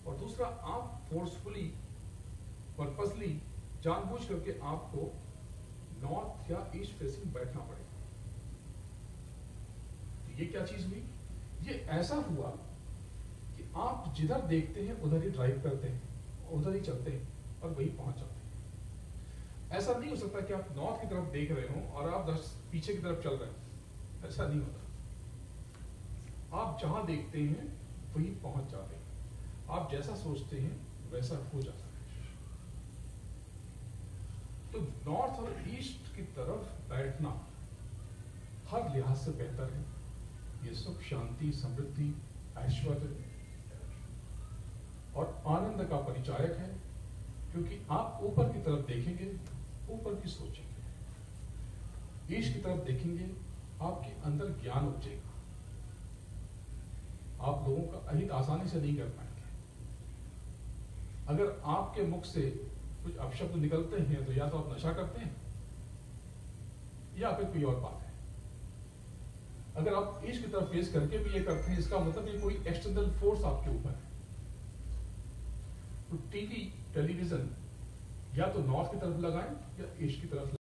और दूसरा आप फोर्सफुली, पर्पसली, जानबूझ करके आपको नॉर्थ या ईस्ट फेसिंग बैठना पड़ेगा। तो ये क्या चीज हुई? ये ऐसा हुआ कि आप जिधर देखते हैं उधर ही ड्राइव करते हैं, उधर ही चलते हैं और वही पहुंच जाते हैं। ऐसा नहीं हो सकता कि आप नॉर्थ की तरफ देख रहे हो और आप पीछे की तरफ चल रहे हैं, ऐसा नहीं होता। आप जहां देखते हैं वही पहुंच जाते हैं, आप जैसा सोचते हैं वैसा हो जाता है। तो नॉर्थ और ईस्ट की तरफ बैठना हर लिहाज से बेहतर है। ये सुख, शांति, समृद्धि, ऐश्वर्य और आनंद का परिचायक है, क्योंकि आप ऊपर की तरफ देखेंगे, ऊपर की सोचेंगे, ईस्ट की तरफ देखेंगे, आपके अंदर ज्ञान उपजेगा, आप लोगों का अहित आसानी से नहीं कर पाएंगे। अगर आपके मुख से कुछ अपशब्द निकलते हैं तो या तो आप नशा करते हैं या फिर कोई और बात है। अगर आप ईस्ट की तरफ फेस करके भी ये करते हैं, इसका मतलब ये कोई एक्सटर्नल फोर्स आपके ऊपर है। तो टीवी, टेलीविजन या तो नॉर्थ की तरफ लगाएं या ईस्ट की तरफ